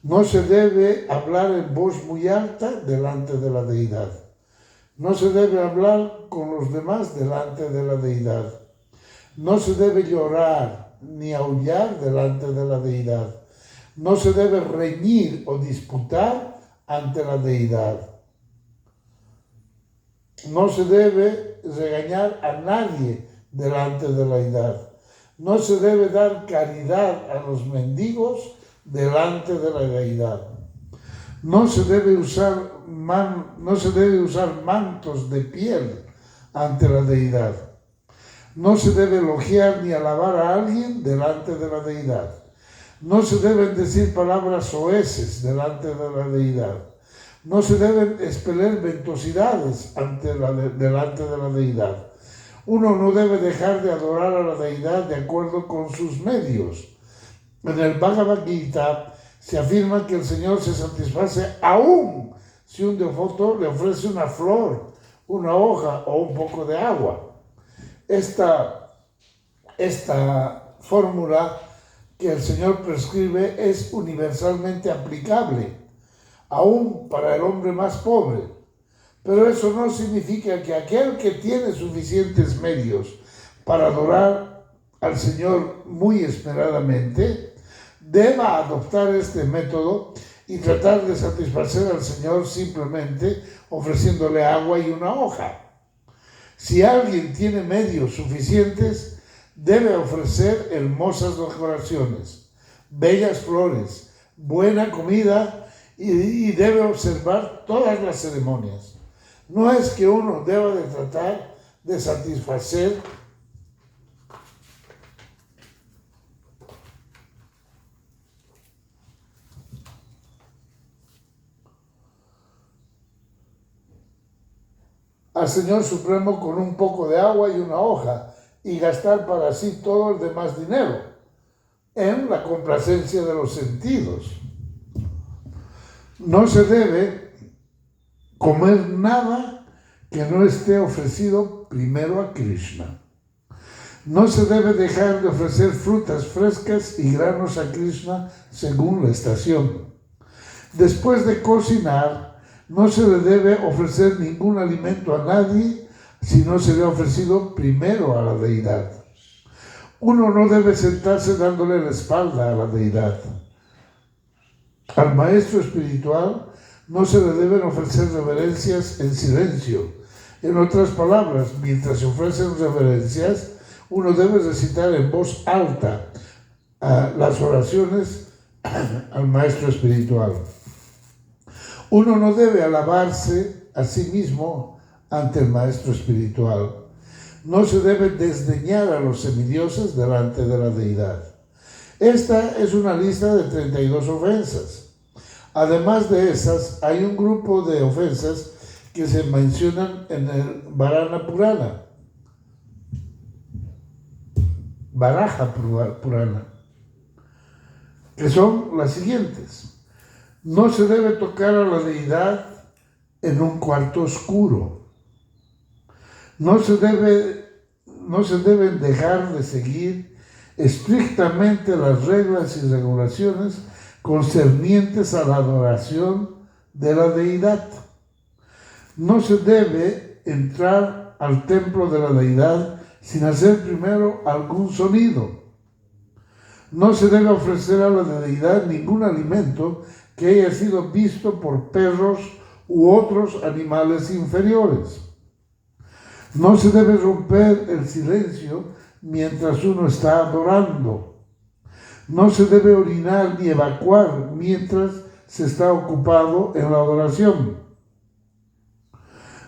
No se debe hablar en voz muy alta delante de la deidad. No se debe hablar con los demás delante de la deidad. No se debe llorar ni aullar delante de la deidad. No se debe reñir o disputar ante la deidad. No se debe regañar a nadie delante de la deidad. No se debe dar caridad a los mendigos delante de la deidad. No se debe usar mantos de piel ante la deidad. No se debe elogiar ni alabar a alguien delante de la deidad. No se deben decir palabras soeces delante de la deidad. No se deben expeler ventosidades delante de la deidad. Uno no debe dejar de adorar a la deidad de acuerdo con sus medios. En el Bhagavad Gita se afirma que el Señor se satisface aún si un devoto le ofrece una flor, una hoja o un poco de agua. Esta fórmula que el Señor prescribe es universalmente aplicable, aún para el hombre más pobre. Pero eso no significa que aquel que tiene suficientes medios para adorar al Señor muy esmeradamente deba adoptar este método y tratar de satisfacer al Señor simplemente ofreciéndole agua y una hoja. Si alguien tiene medios suficientes, debe ofrecer hermosas decoraciones, bellas flores, buena comida y debe observar todas las ceremonias. No es que uno deba de tratar de satisfacer al Señor Supremo con un poco de agua y una hoja y gastar para sí todo el demás dinero en la complacencia de los sentidos. No se debe comer nada que no esté ofrecido primero a Krishna. No se debe dejar de ofrecer frutas frescas y granos a Krishna según la estación. Después de cocinar, no se le debe ofrecer ningún alimento a nadie si no se le ha ofrecido primero a la deidad. Uno no debe sentarse dándole la espalda a la deidad. Al maestro espiritual no se le deben ofrecer reverencias en silencio. En otras palabras, mientras se ofrecen reverencias, uno debe recitar en voz alta las oraciones al maestro espiritual. Uno no debe alabarse a sí mismo ante el maestro espiritual. No se debe desdeñar a los semidioses delante de la deidad. Esta es una lista de 32 ofensas. Además de esas, hay un grupo de ofensas que se mencionan en el Varaha Purana, que son las siguientes. No se debe tocar a la deidad en un cuarto oscuro. No se deben dejar de seguir estrictamente las reglas y regulaciones concernientes a la adoración de la deidad. No se debe entrar al templo de la deidad sin hacer primero algún sonido. No se debe ofrecer a la deidad ningún alimento que haya sido visto por perros u otros animales inferiores. No se debe romper el silencio mientras uno está adorando. No se debe orinar ni evacuar mientras se está ocupado en la adoración.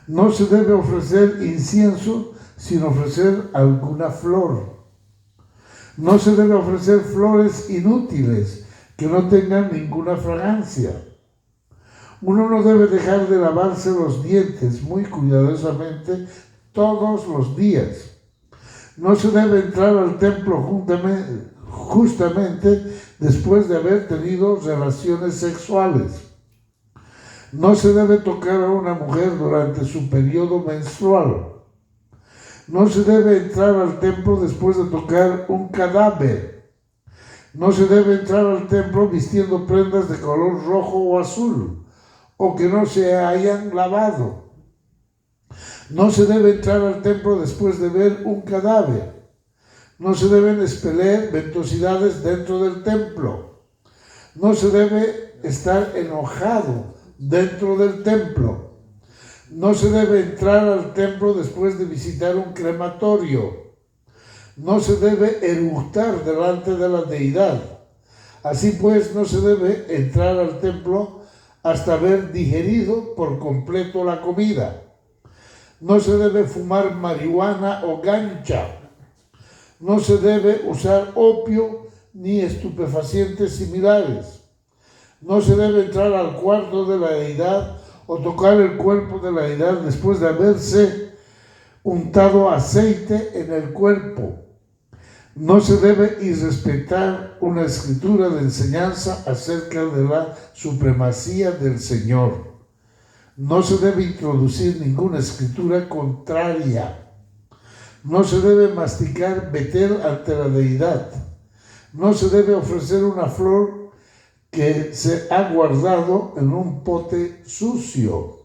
No se debe ofrecer incienso sin ofrecer alguna flor. No se debe ofrecer flores inútiles que no tengan ninguna fragancia. Uno no debe dejar de lavarse los dientes muy cuidadosamente todos los días. No se debe entrar al templo justamente después de haber tenido relaciones sexuales. No se debe tocar a una mujer durante su periodo menstrual. No se debe entrar al templo después de tocar un cadáver. No se debe entrar al templo vistiendo prendas de color rojo o azul, o que no se hayan lavado. No se debe entrar al templo después de ver un cadáver. No se deben expeler ventosidades dentro del templo. No se debe estar enojado dentro del templo. No se debe entrar al templo después de visitar un crematorio. No se debe eructar delante de la deidad. Así pues, no se debe entrar al templo hasta haber digerido por completo la comida. No se debe fumar marihuana o gancha. No se debe usar opio ni estupefacientes similares. No se debe entrar al cuarto de la deidad o tocar el cuerpo de la deidad después de haberse untado aceite en el cuerpo. No se debe irrespetar una escritura de enseñanza acerca de la supremacía del Señor. No se debe introducir ninguna escritura contraria. No se debe masticar betel ante la deidad. No se debe ofrecer una flor que se ha guardado en un pote sucio.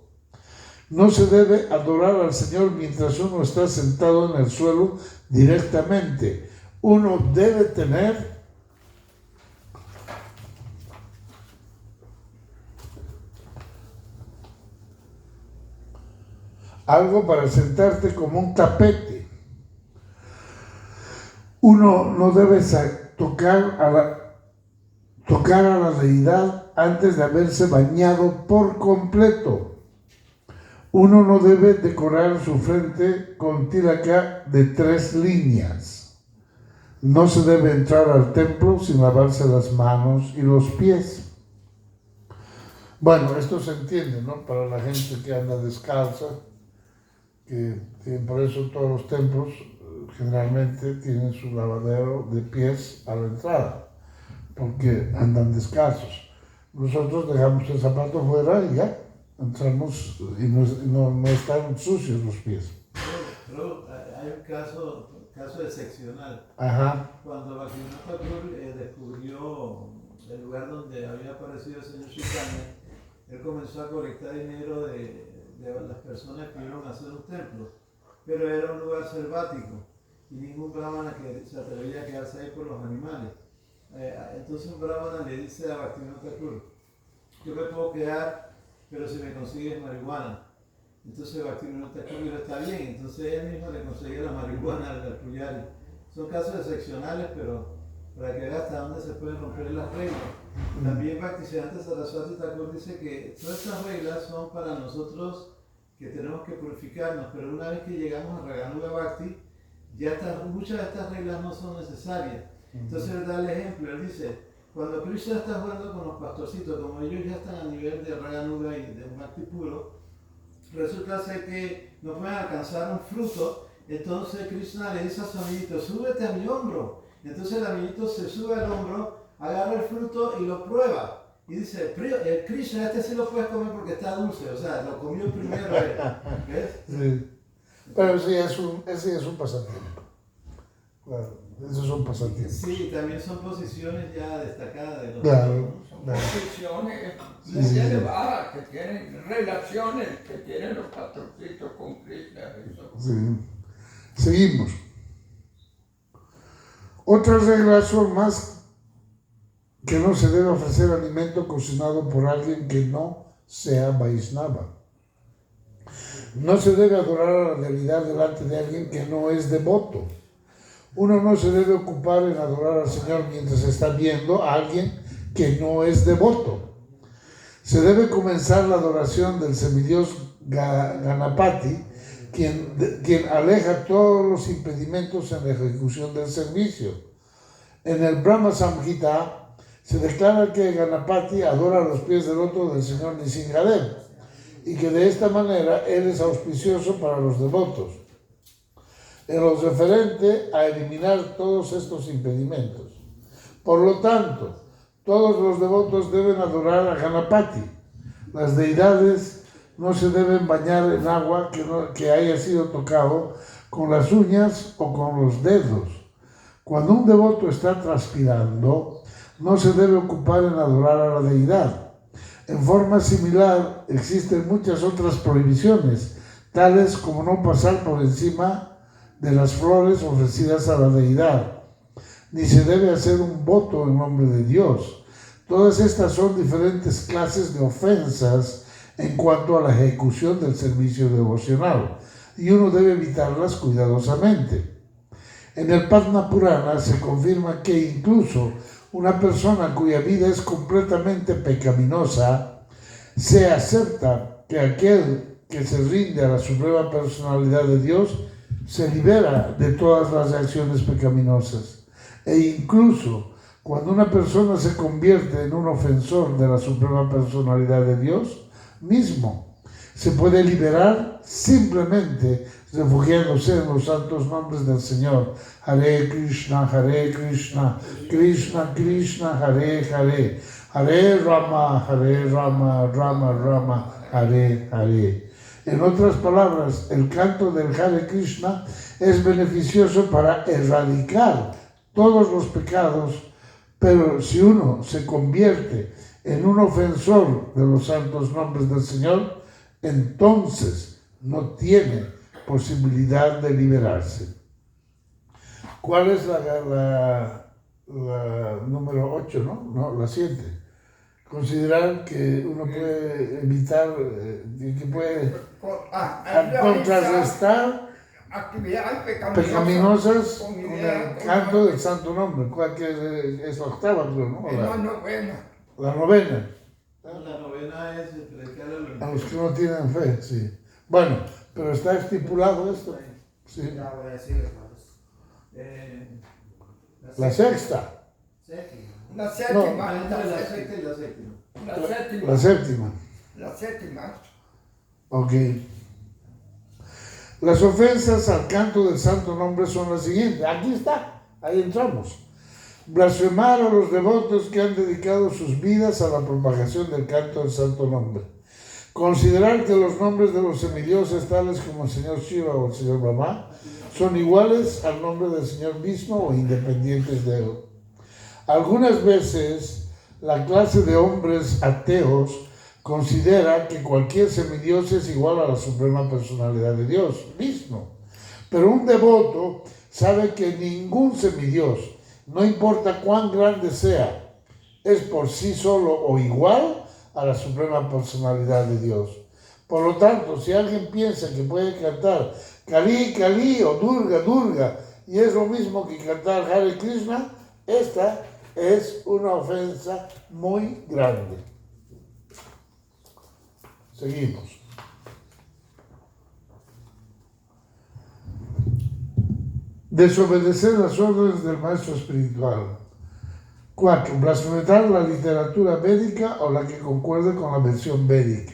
No se debe adorar al Señor mientras uno está sentado en el suelo directamente. Uno debe tener algo para sentarte como un tapete. Uno no debe tocar a la deidad antes de haberse bañado por completo. Uno no debe decorar su frente con tilacá de 3 líneas. No se debe entrar al templo sin lavarse las manos y los pies. Bueno, esto se entiende, ¿no? Para la gente que anda descalza, que por eso todos los templos generalmente tienen su lavadero de pies a la entrada, porque andan descalzos. Nosotros dejamos el zapato fuera y ya entramos y no están sucios los pies. Pero hay un caso excepcional. Ajá. Cuando Bartimeo Tacur descubrió el lugar donde había aparecido el señor Chaitanya, él comenzó a colectar dinero de las personas que iban a hacer un templo, pero era un lugar selvático y ningún brahmana que se atrevía a quedarse ahí por los animales. Entonces un brahmana le dice a Bartimeo Tacur: yo me puedo quedar, pero si me consigues marihuana. Entonces Bartimeo Tacur dijo: está bien. Entonces él mismo le conseguía la marihuana al Pujari. Son casos excepcionales, pero para que veas hasta dónde se pueden romper las reglas. También Bhaktisiddhanta Saraswati Thakur dice que todas estas reglas son para nosotros que tenemos que purificarnos, pero una vez que llegamos a Raganuga Bhakti, muchas de estas reglas no son necesarias. Entonces él da el ejemplo, él dice: cuando Krishna está jugando con los pastorcitos, como ellos ya están a nivel de Raganuga y de un Bhakti puro, resulta ser que no pueden alcanzar un fruto. Entonces Krishna le dice a su amiguito: súbete a mi hombro. Entonces el amiguito se sube al hombro, agarra el fruto y lo prueba. Y dice: Krishna, este sí lo puedes comer porque está dulce. O sea, lo comió primero él. ¿Ves? Sí. Pero ese es un pasatiempo. Claro, eso es un pasatiempo. Sí, también son posiciones ya destacadas de los. Claro. Son posiciones muy elevadas que tienen relaciones que tienen los patrocitos con Krishna. Sí. Seguimos. Otras reglas son más que no se debe ofrecer alimento cocinado por alguien que no sea Vaishnava. No se debe adorar a la deidad delante de alguien que no es devoto. Uno no se debe ocupar en adorar al Señor mientras está viendo a alguien que no es devoto. Se debe comenzar la adoración del semidios Ganapati, quien aleja todos los impedimentos en la ejecución del servicio. En el Brahma Samhita se declara que Ganapati adora los pies del loto del señor Nisingadev y que de esta manera él es auspicioso para los devotos, en lo referente a eliminar todos estos impedimentos. Por lo tanto, todos los devotos deben adorar a Ganapati. Las deidades no se deben bañar en agua que haya sido tocado con las uñas o con los dedos. Cuando un devoto está transpirando, no se debe ocupar en adorar a la deidad. En forma similar, existen muchas otras prohibiciones, tales como no pasar por encima de las flores ofrecidas a la deidad, ni se debe hacer un voto en nombre de Dios. Todas estas son diferentes clases de ofensas en cuanto a la ejecución del servicio devocional, y uno debe evitarlas cuidadosamente. En el Padma Purana se confirma que incluso una persona cuya vida es completamente pecaminosa, se acepta que aquel que se rinde a la suprema personalidad de Dios se libera de todas las reacciones pecaminosas. E incluso cuando una persona se convierte en un ofensor de la suprema personalidad de Dios mismo, se puede liberar simplemente refugiándose en los santos nombres del Señor. Hare Krishna, Krishna Krishna, Hare Hare, Hare Rama, Rama Rama, Hare Hare. En otras palabras, el canto del Hare Krishna es beneficioso para erradicar todos los pecados, pero si uno se convierte en un ofensor de los santos nombres del Señor, entonces no tiene posibilidad de liberarse. ¿Cuál es la número 8, no? La 7. Considerar que uno puede evitar, que puede contrarrestar actividades pecaminosas con el canto del santo nombre. ¿Cuál que es la octava, creo, no? La novena. La novena. La novena es predicar a los que no tienen fe, sí. Bueno, pero está estipulado esto. Sí. Ya voy a decir, La sexta. La séptima. La séptima. La séptima. Ok. Las ofensas al canto del santo nombre son las siguientes. Aquí está, ahí entramos. Blasfemar a los devotos que han dedicado sus vidas a la propagación del canto del santo nombre. Considerar que los nombres de los semidioses, tales como el señor Shiva o el señor Brahma, son iguales al nombre del señor Vishnu o independientes de él. Algunas veces, la clase de hombres ateos considera que cualquier semidios es igual a la suprema personalidad de Dios, Vishnu. Pero un devoto sabe que ningún semidios, no importa cuán grande sea, es por sí solo o igual a la suprema personalidad de Dios. Por lo tanto, si alguien piensa que puede cantar Kali, Kali o Durga, Durga, y es lo mismo que cantar Hare Krishna, esta es una ofensa muy grande. Seguimos. Desobedecer las órdenes del maestro espiritual. 4. Blasfemar la literatura védica o la que concuerde con la versión védica.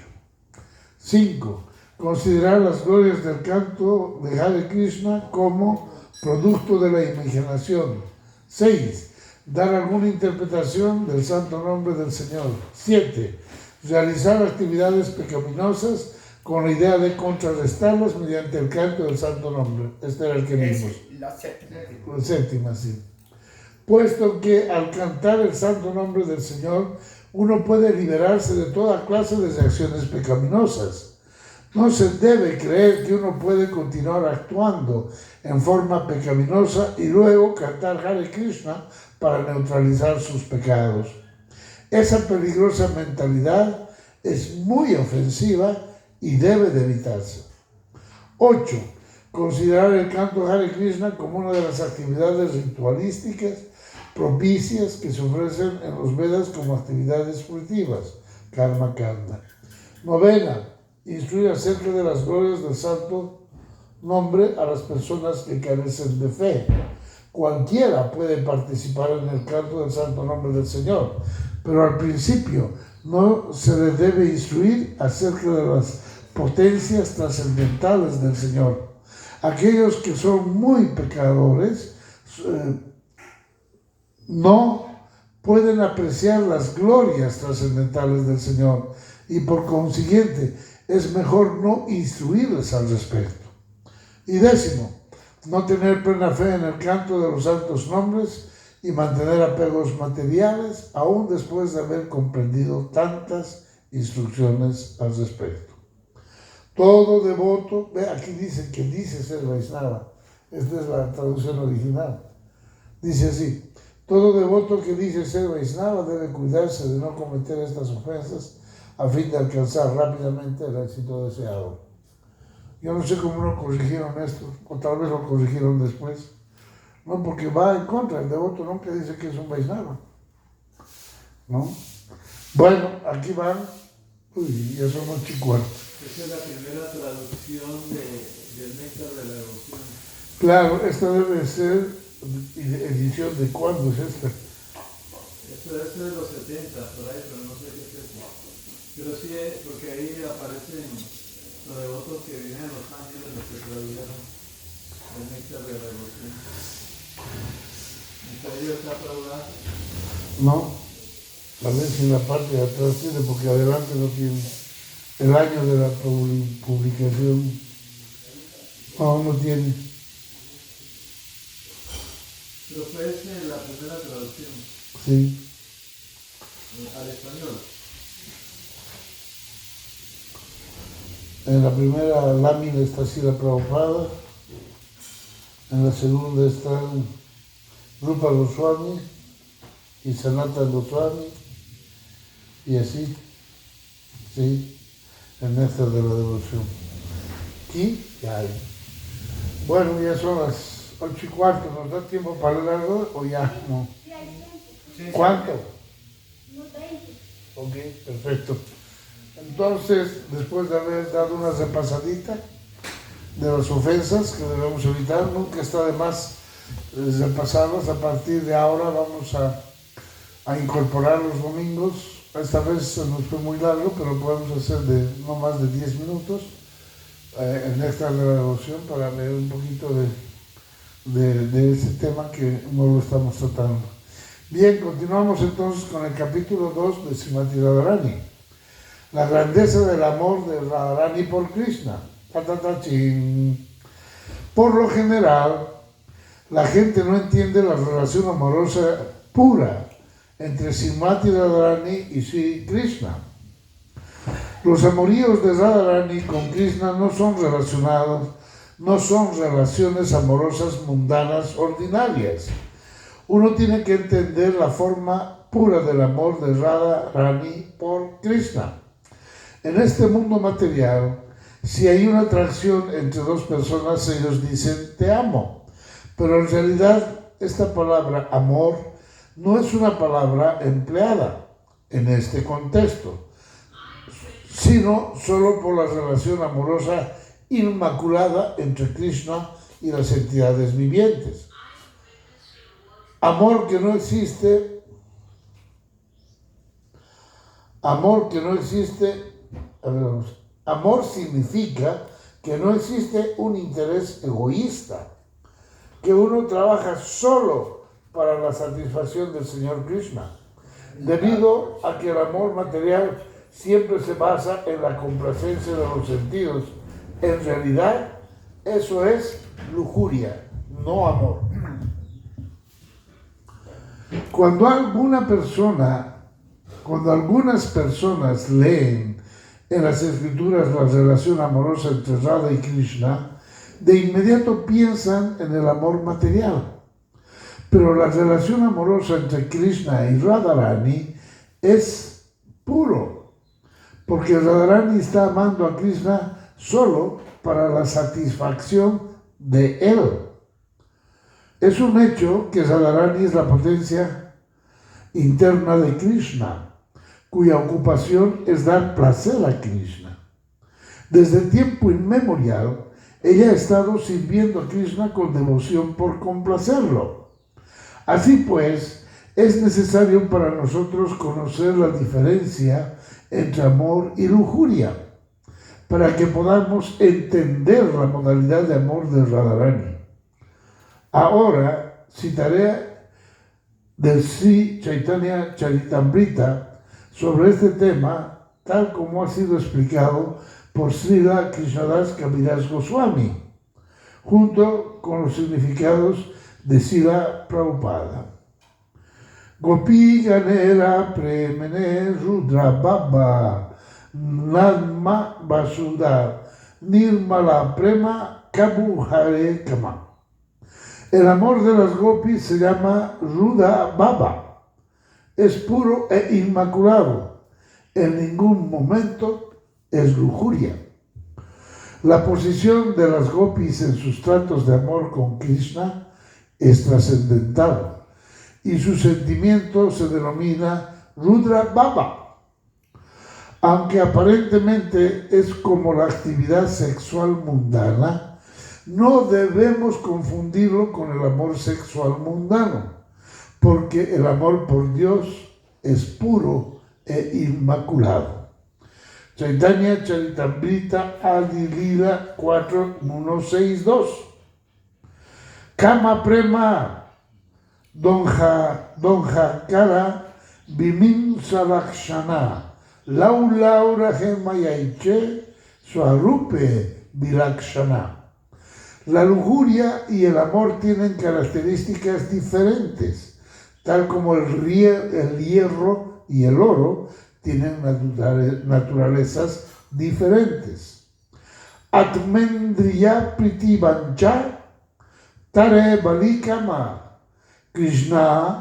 5. Considerar las glorias del canto de Hare Krishna como producto de la imaginación. 6. Dar alguna interpretación del santo nombre del Señor. 7. Realizar actividades pecaminosas con la idea de contrarrestarlas mediante el canto del santo nombre. Este era el que vimos. La séptima. La séptima, sí. Puesto que al cantar el santo nombre del Señor, uno puede liberarse de toda clase de reacciones pecaminosas. No se debe creer que uno puede continuar actuando en forma pecaminosa y luego cantar Hare Krishna para neutralizar sus pecados. Esa peligrosa mentalidad es muy ofensiva y debe de evitarse. 8. Considerar el canto Hare Krishna como una de las actividades ritualísticas propicias que se ofrecen en los Vedas como actividades fruitivas, karma kanda. 9. Instruir acerca de las glorias del santo nombre a las personas que carecen de fe. Cualquiera puede participar en el canto del santo nombre del Señor, pero al principio no se le debe instruir acerca de las potencias trascendentales del Señor. Aquellos que son muy pecadores no pueden apreciar las glorias trascendentales del Señor y por consiguiente es mejor no instruirles al respecto. Y 10, no tener plena fe en el canto de los santos nombres y mantener apegos materiales aún después de haber comprendido tantas instrucciones al respecto. Todo devoto, ve, aquí dice que dice ser Vaishnava, esta es la traducción original, dice así: todo devoto que dice ser Vaishnava debe cuidarse de no cometer estas ofensas a fin de alcanzar rápidamente el éxito deseado. Yo no sé cómo lo corrigieron esto, o tal vez lo corrigieron después. No, porque va en contra, el devoto nunca dice que es un Vaishnava, ¿no? Bueno, aquí van, ya son 8:15. Esa es la primera traducción del Néctar de la Devoción. Claro, esta debe ser edición de cuándo es esta. Esto es de los 70, por ahí, pero no sé qué fecha. Pero sí, porque ahí aparecen los devotos que viven en Los Ángeles, los que tradujeron el Néctar de la Devoción. ¿En serio está aprobado? No, a ver si en la parte de atrás tiene, porque adelante no tiene. El año de la publicación, no tiene. Pero fue la primera traducción. Sí. Al español. En la primera lámina está Srila Prabhupada, en la segunda están Rupa Goswami y Sanatana Goswami, y así, sí, el Néctar de la Devoción. Aquí ya hay. Bueno, ya son las 8:15, ¿nos da tiempo para el algo o ya no? ¿Cuánto? Ok, perfecto. Entonces, después de haber dado una repasadita de las ofensas que debemos evitar, nunca está de más repasarlas. A partir de ahora vamos a incorporar los domingos. Esta vez se nos fue muy largo, pero podemos hacer de no más de 10 minutos el Néctar de la Devoción para leer un poquito de ese tema que no lo estamos tratando. Bien, continuamos entonces con el capítulo 2 de Srimati Radharani. La grandeza del amor de Radharani por Krishna. Por lo general, la gente no entiende la relación amorosa pura entre Srimati Radharani y Sri Krishna. Los amoríos de Radharani con Krishna no son relaciones amorosas mundanas ordinarias. Uno tiene que entender la forma pura del amor de Radharani por Krishna. En este mundo material, si hay una atracción entre dos personas, ellos dicen te amo. Pero en realidad, esta palabra amor no es una palabra empleada en este contexto, sino solo por la relación amorosa inmaculada entre Krishna y las entidades vivientes. Amor que no existe, amor significa que no existe un interés egoísta, que uno trabaja solo para la satisfacción del Señor Krishna, debido a que el amor material siempre se basa en la complacencia de los sentidos. En realidad, eso es lujuria, no amor. Cuando algunas personas leen en las escrituras la relación amorosa entre Radha y Krishna, de inmediato piensan en el amor material. Pero la relación amorosa entre Krishna y Radharani es puro, porque Radharani está amando a Krishna solo para la satisfacción de él. Es un hecho que Radharani es la potencia interna de Krishna, cuya ocupación es dar placer a Krishna. Desde tiempo inmemorial, ella ha estado sirviendo a Krishna con devoción por complacerlo. Así pues, es necesario para nosotros conocer la diferencia entre amor y lujuria, para que podamos entender la modalidad de amor de Radharani. Ahora citaré del Sri Chaitanya Charitamrita sobre este tema, tal como ha sido explicado por Srila Krishnadas Kaviraj Goswami, junto con los significados de Srila Prabhupada. Gopi Ganera Premene Rudra Baba Nadma Vasuda Nirmala Prema Kabu Hare Kama. El amor de las gopis se llama Ruda Baba. Es puro e inmaculado. En ningún momento es lujuria. La posición de las gopis en sus tratos de amor con Krishna es trascendental y su sentimiento se denomina Rudra Baba. Aunque aparentemente es como la actividad sexual mundana, no debemos confundirlo con el amor sexual mundano, porque el amor por Dios es puro e inmaculado. Chaitanya Charitamrita Adi Lila 4.162. Kama Prema Donja Kara Bimin Salakshana Laura Gemayaiche Swarupe Vilakshana. La lujuria y el amor tienen características diferentes, tal como el hierro y el oro tienen naturalezas diferentes. Atmendriya Priti Vancha Tare Balikama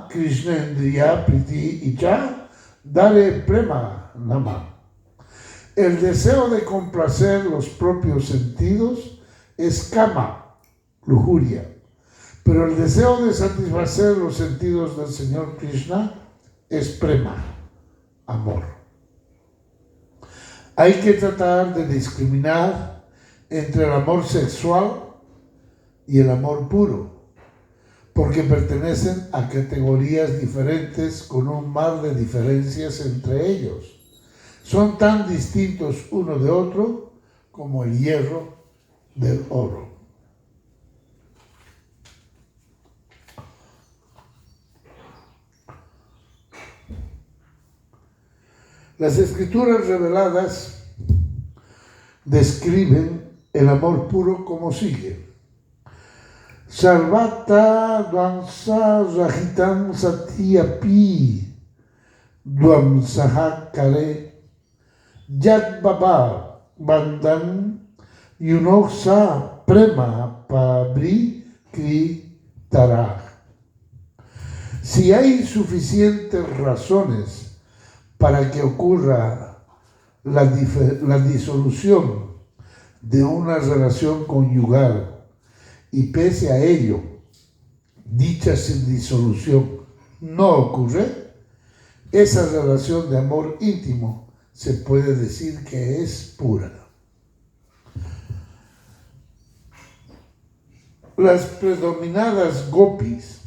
Krishnendriya Priti Icha Dare Prema Nama. El deseo de complacer los propios sentidos es kama, lujuria, pero el deseo de satisfacer los sentidos del Señor Krishna es prema, amor. Hay que tratar de discriminar entre el amor sexual y el amor puro, porque pertenecen a categorías diferentes con un mar de diferencias entre ellos. Son tan distintos uno de otro como el hierro del oro. Las escrituras reveladas describen el amor puro como sigue: Sarvata Dvamsa Rahitam Satyapi Dvamsaha Kare Yad Baba Bandan Yunoksa Prema Pabri Kri Tara. Si hay suficientes razones para que ocurra la disolución de una relación conyugal y pese a ello dicha disolución no ocurre, esa relación de amor íntimo se puede decir que es pura. Las predominadas gopis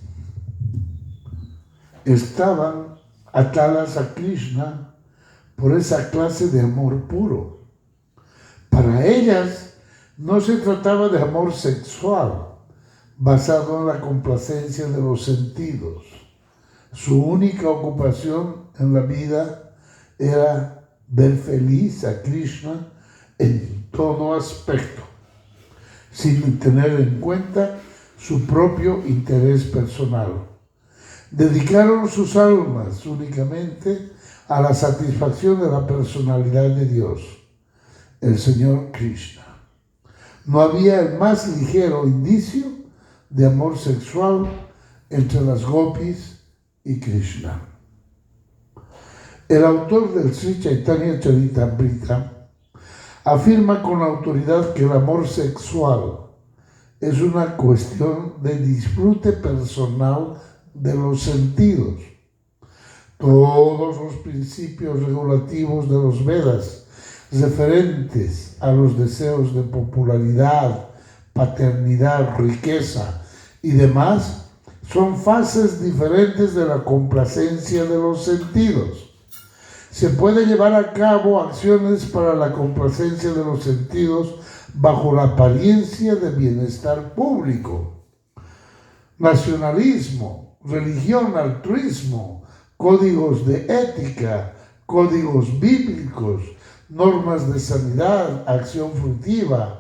estaban atadas a Krishna por esa clase de amor puro. Para ellas no se trataba de amor sexual basado en la complacencia de los sentidos. Su única ocupación en la vida era ver feliz a Krishna en todo aspecto, sin tener en cuenta su propio interés personal. Dedicaron sus almas únicamente a la satisfacción de la personalidad de Dios, el Señor Krishna. No había el más ligero indicio de amor sexual entre las gopis y Krishna. El autor del Sri Chaitanya Charitamrita afirma con autoridad que el amor sexual es una cuestión de disfrute personal de los sentidos. Todos los principios regulativos de los Vedas referentes a los deseos de popularidad paternidad, riqueza y demás, son fases diferentes de la complacencia de los sentidos. Se puede llevar a cabo acciones para la complacencia de los sentidos bajo la apariencia de bienestar público. Nacionalismo, religión, altruismo, códigos de ética, códigos bíblicos, normas de sanidad, acción fructiva,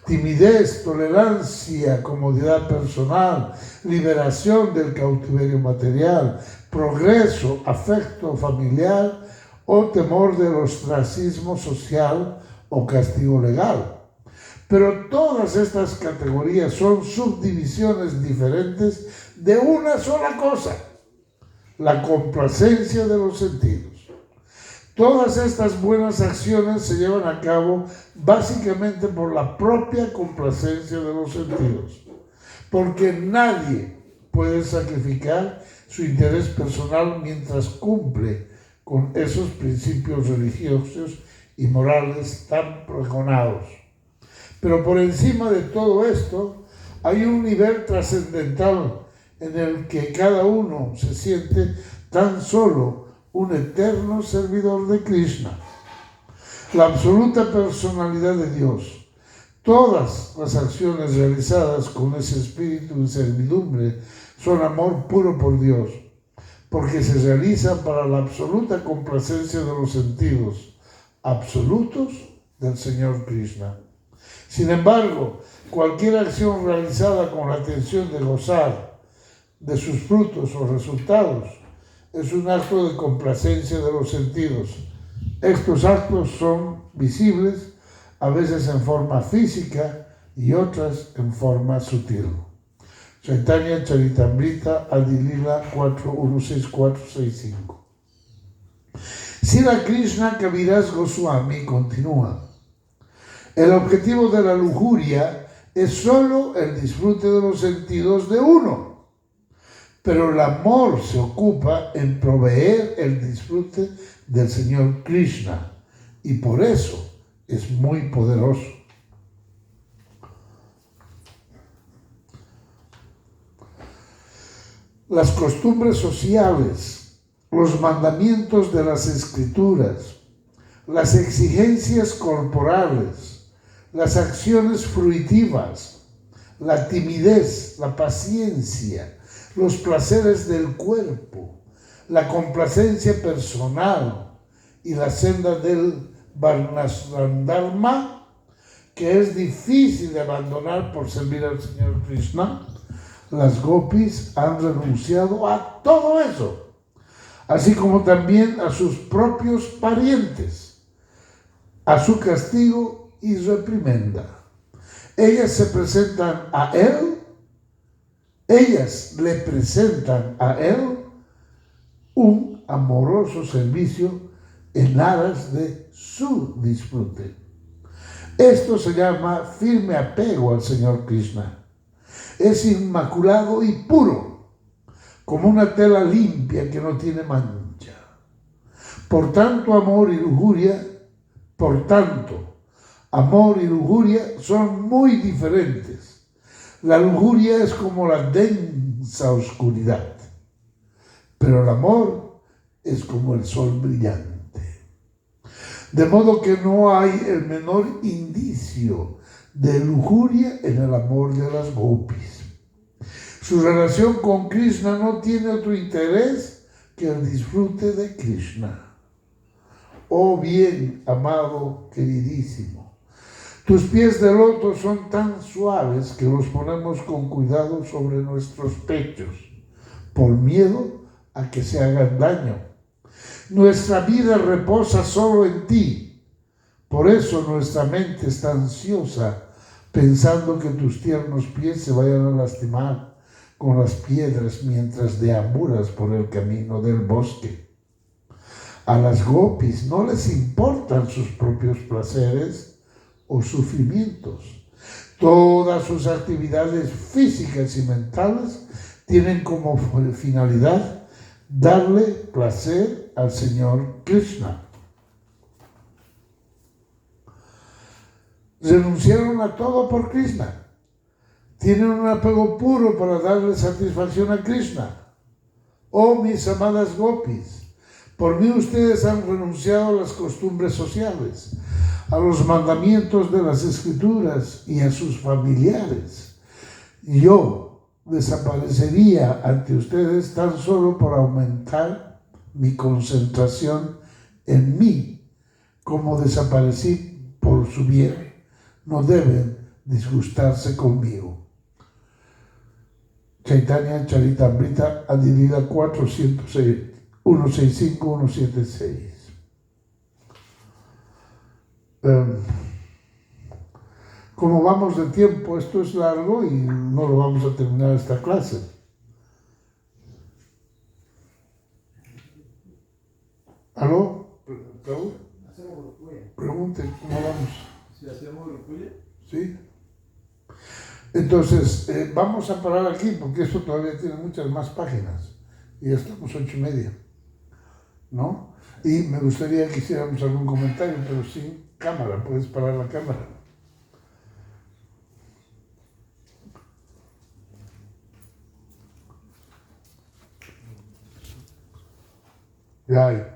timidez, tolerancia, comodidad personal, liberación del cautiverio material, progreso, afecto familiar o temor del ostracismo social o castigo legal. Pero todas estas categorías son subdivisiones diferentes de una sola cosa: la complacencia de los sentidos. Todas estas buenas acciones se llevan a cabo básicamente por la propia complacencia de los sentidos, porque nadie puede sacrificar su interés personal mientras cumple con esos principios religiosos y morales tan pregonados. Pero por encima de todo esto hay un nivel trascendental en el que cada uno se siente tan solo un eterno servidor de Krishna, la absoluta personalidad de Dios. Todas las acciones realizadas con ese espíritu de servidumbre son amor puro por Dios, porque se realizan para la absoluta complacencia de los sentidos absolutos del Señor Krishna. Sin embargo, cualquier acción realizada con la intención de gozar de sus frutos o resultados es un acto de complacencia de los sentidos. Estos actos son visibles, a veces en forma física y otras en forma sutil. Chaitanya Charitamrita, Adi Lila 4.16465. Srila Krishna Kaviraj Goswami continúa. El objetivo de la lujuria es solo el disfrute de los sentidos de uno, pero el amor se ocupa en proveer el disfrute del Señor Krishna y por eso es muy poderoso. Las costumbres sociales, los mandamientos de las escrituras, las exigencias corporales, las acciones fruitivas, la timidez, la paciencia, los placeres del cuerpo, la complacencia personal y la senda del Varnasrandharma, que es difícil de abandonar por servir al Señor Krishna. Las gopis han renunciado a todo eso, así como también a sus propios parientes, a su castigo y reprimenda. Ellas le presentan a él un amoroso servicio en aras de su disfrute. Esto se llama firme apego al Señor Krishna. Es inmaculado y puro, como una tela limpia que no tiene mancha. Por tanto, amor y lujuria son muy diferentes. La lujuria es como la densa oscuridad, pero el amor es como el sol brillante. De modo que no hay el menor indicio de lujuria en el amor de las gopis. Su relación con Krishna no tiene otro interés que el disfrute de Krishna. Oh bien amado, queridísimo, tus pies de loto son tan suaves que los ponemos con cuidado sobre nuestros pechos, por miedo a que se hagan daño. Nuestra vida reposa solo en ti, por eso nuestra mente está ansiosa, pensando que tus tiernos pies se vayan a lastimar con las piedras mientras deambulas por el camino del bosque. A las gopis no les importan sus propios placeres o sufrimientos. Todas sus actividades físicas y mentales tienen como finalidad darle placer al Señor Krishna. Renunciaron a todo por Krishna. tienen un apego puro para darle satisfacción a Krishna. Oh, mis amadas gopis, por mí ustedes han renunciado a las costumbres sociales, a los mandamientos de las escrituras y a sus familiares. Yo desaparecería ante ustedes tan solo por aumentar mi concentración en mí, como desaparecí por su bien. No deben disgustarse conmigo. Chaitanya Charitamrita, Adilila 165-176. Como vamos de tiempo, esto es largo y no lo vamos a terminar esta clase. ¿Aló? ¿Raúl? Pregunte, ¿cómo vamos? Si hacemos grupulla. Sí. Entonces, vamos a parar aquí porque esto todavía tiene muchas más páginas y ya estamos 8:30, ¿no? Y me gustaría que hiciéramos algún comentario, pero sin cámara, puedes parar la cámara. Ya hay.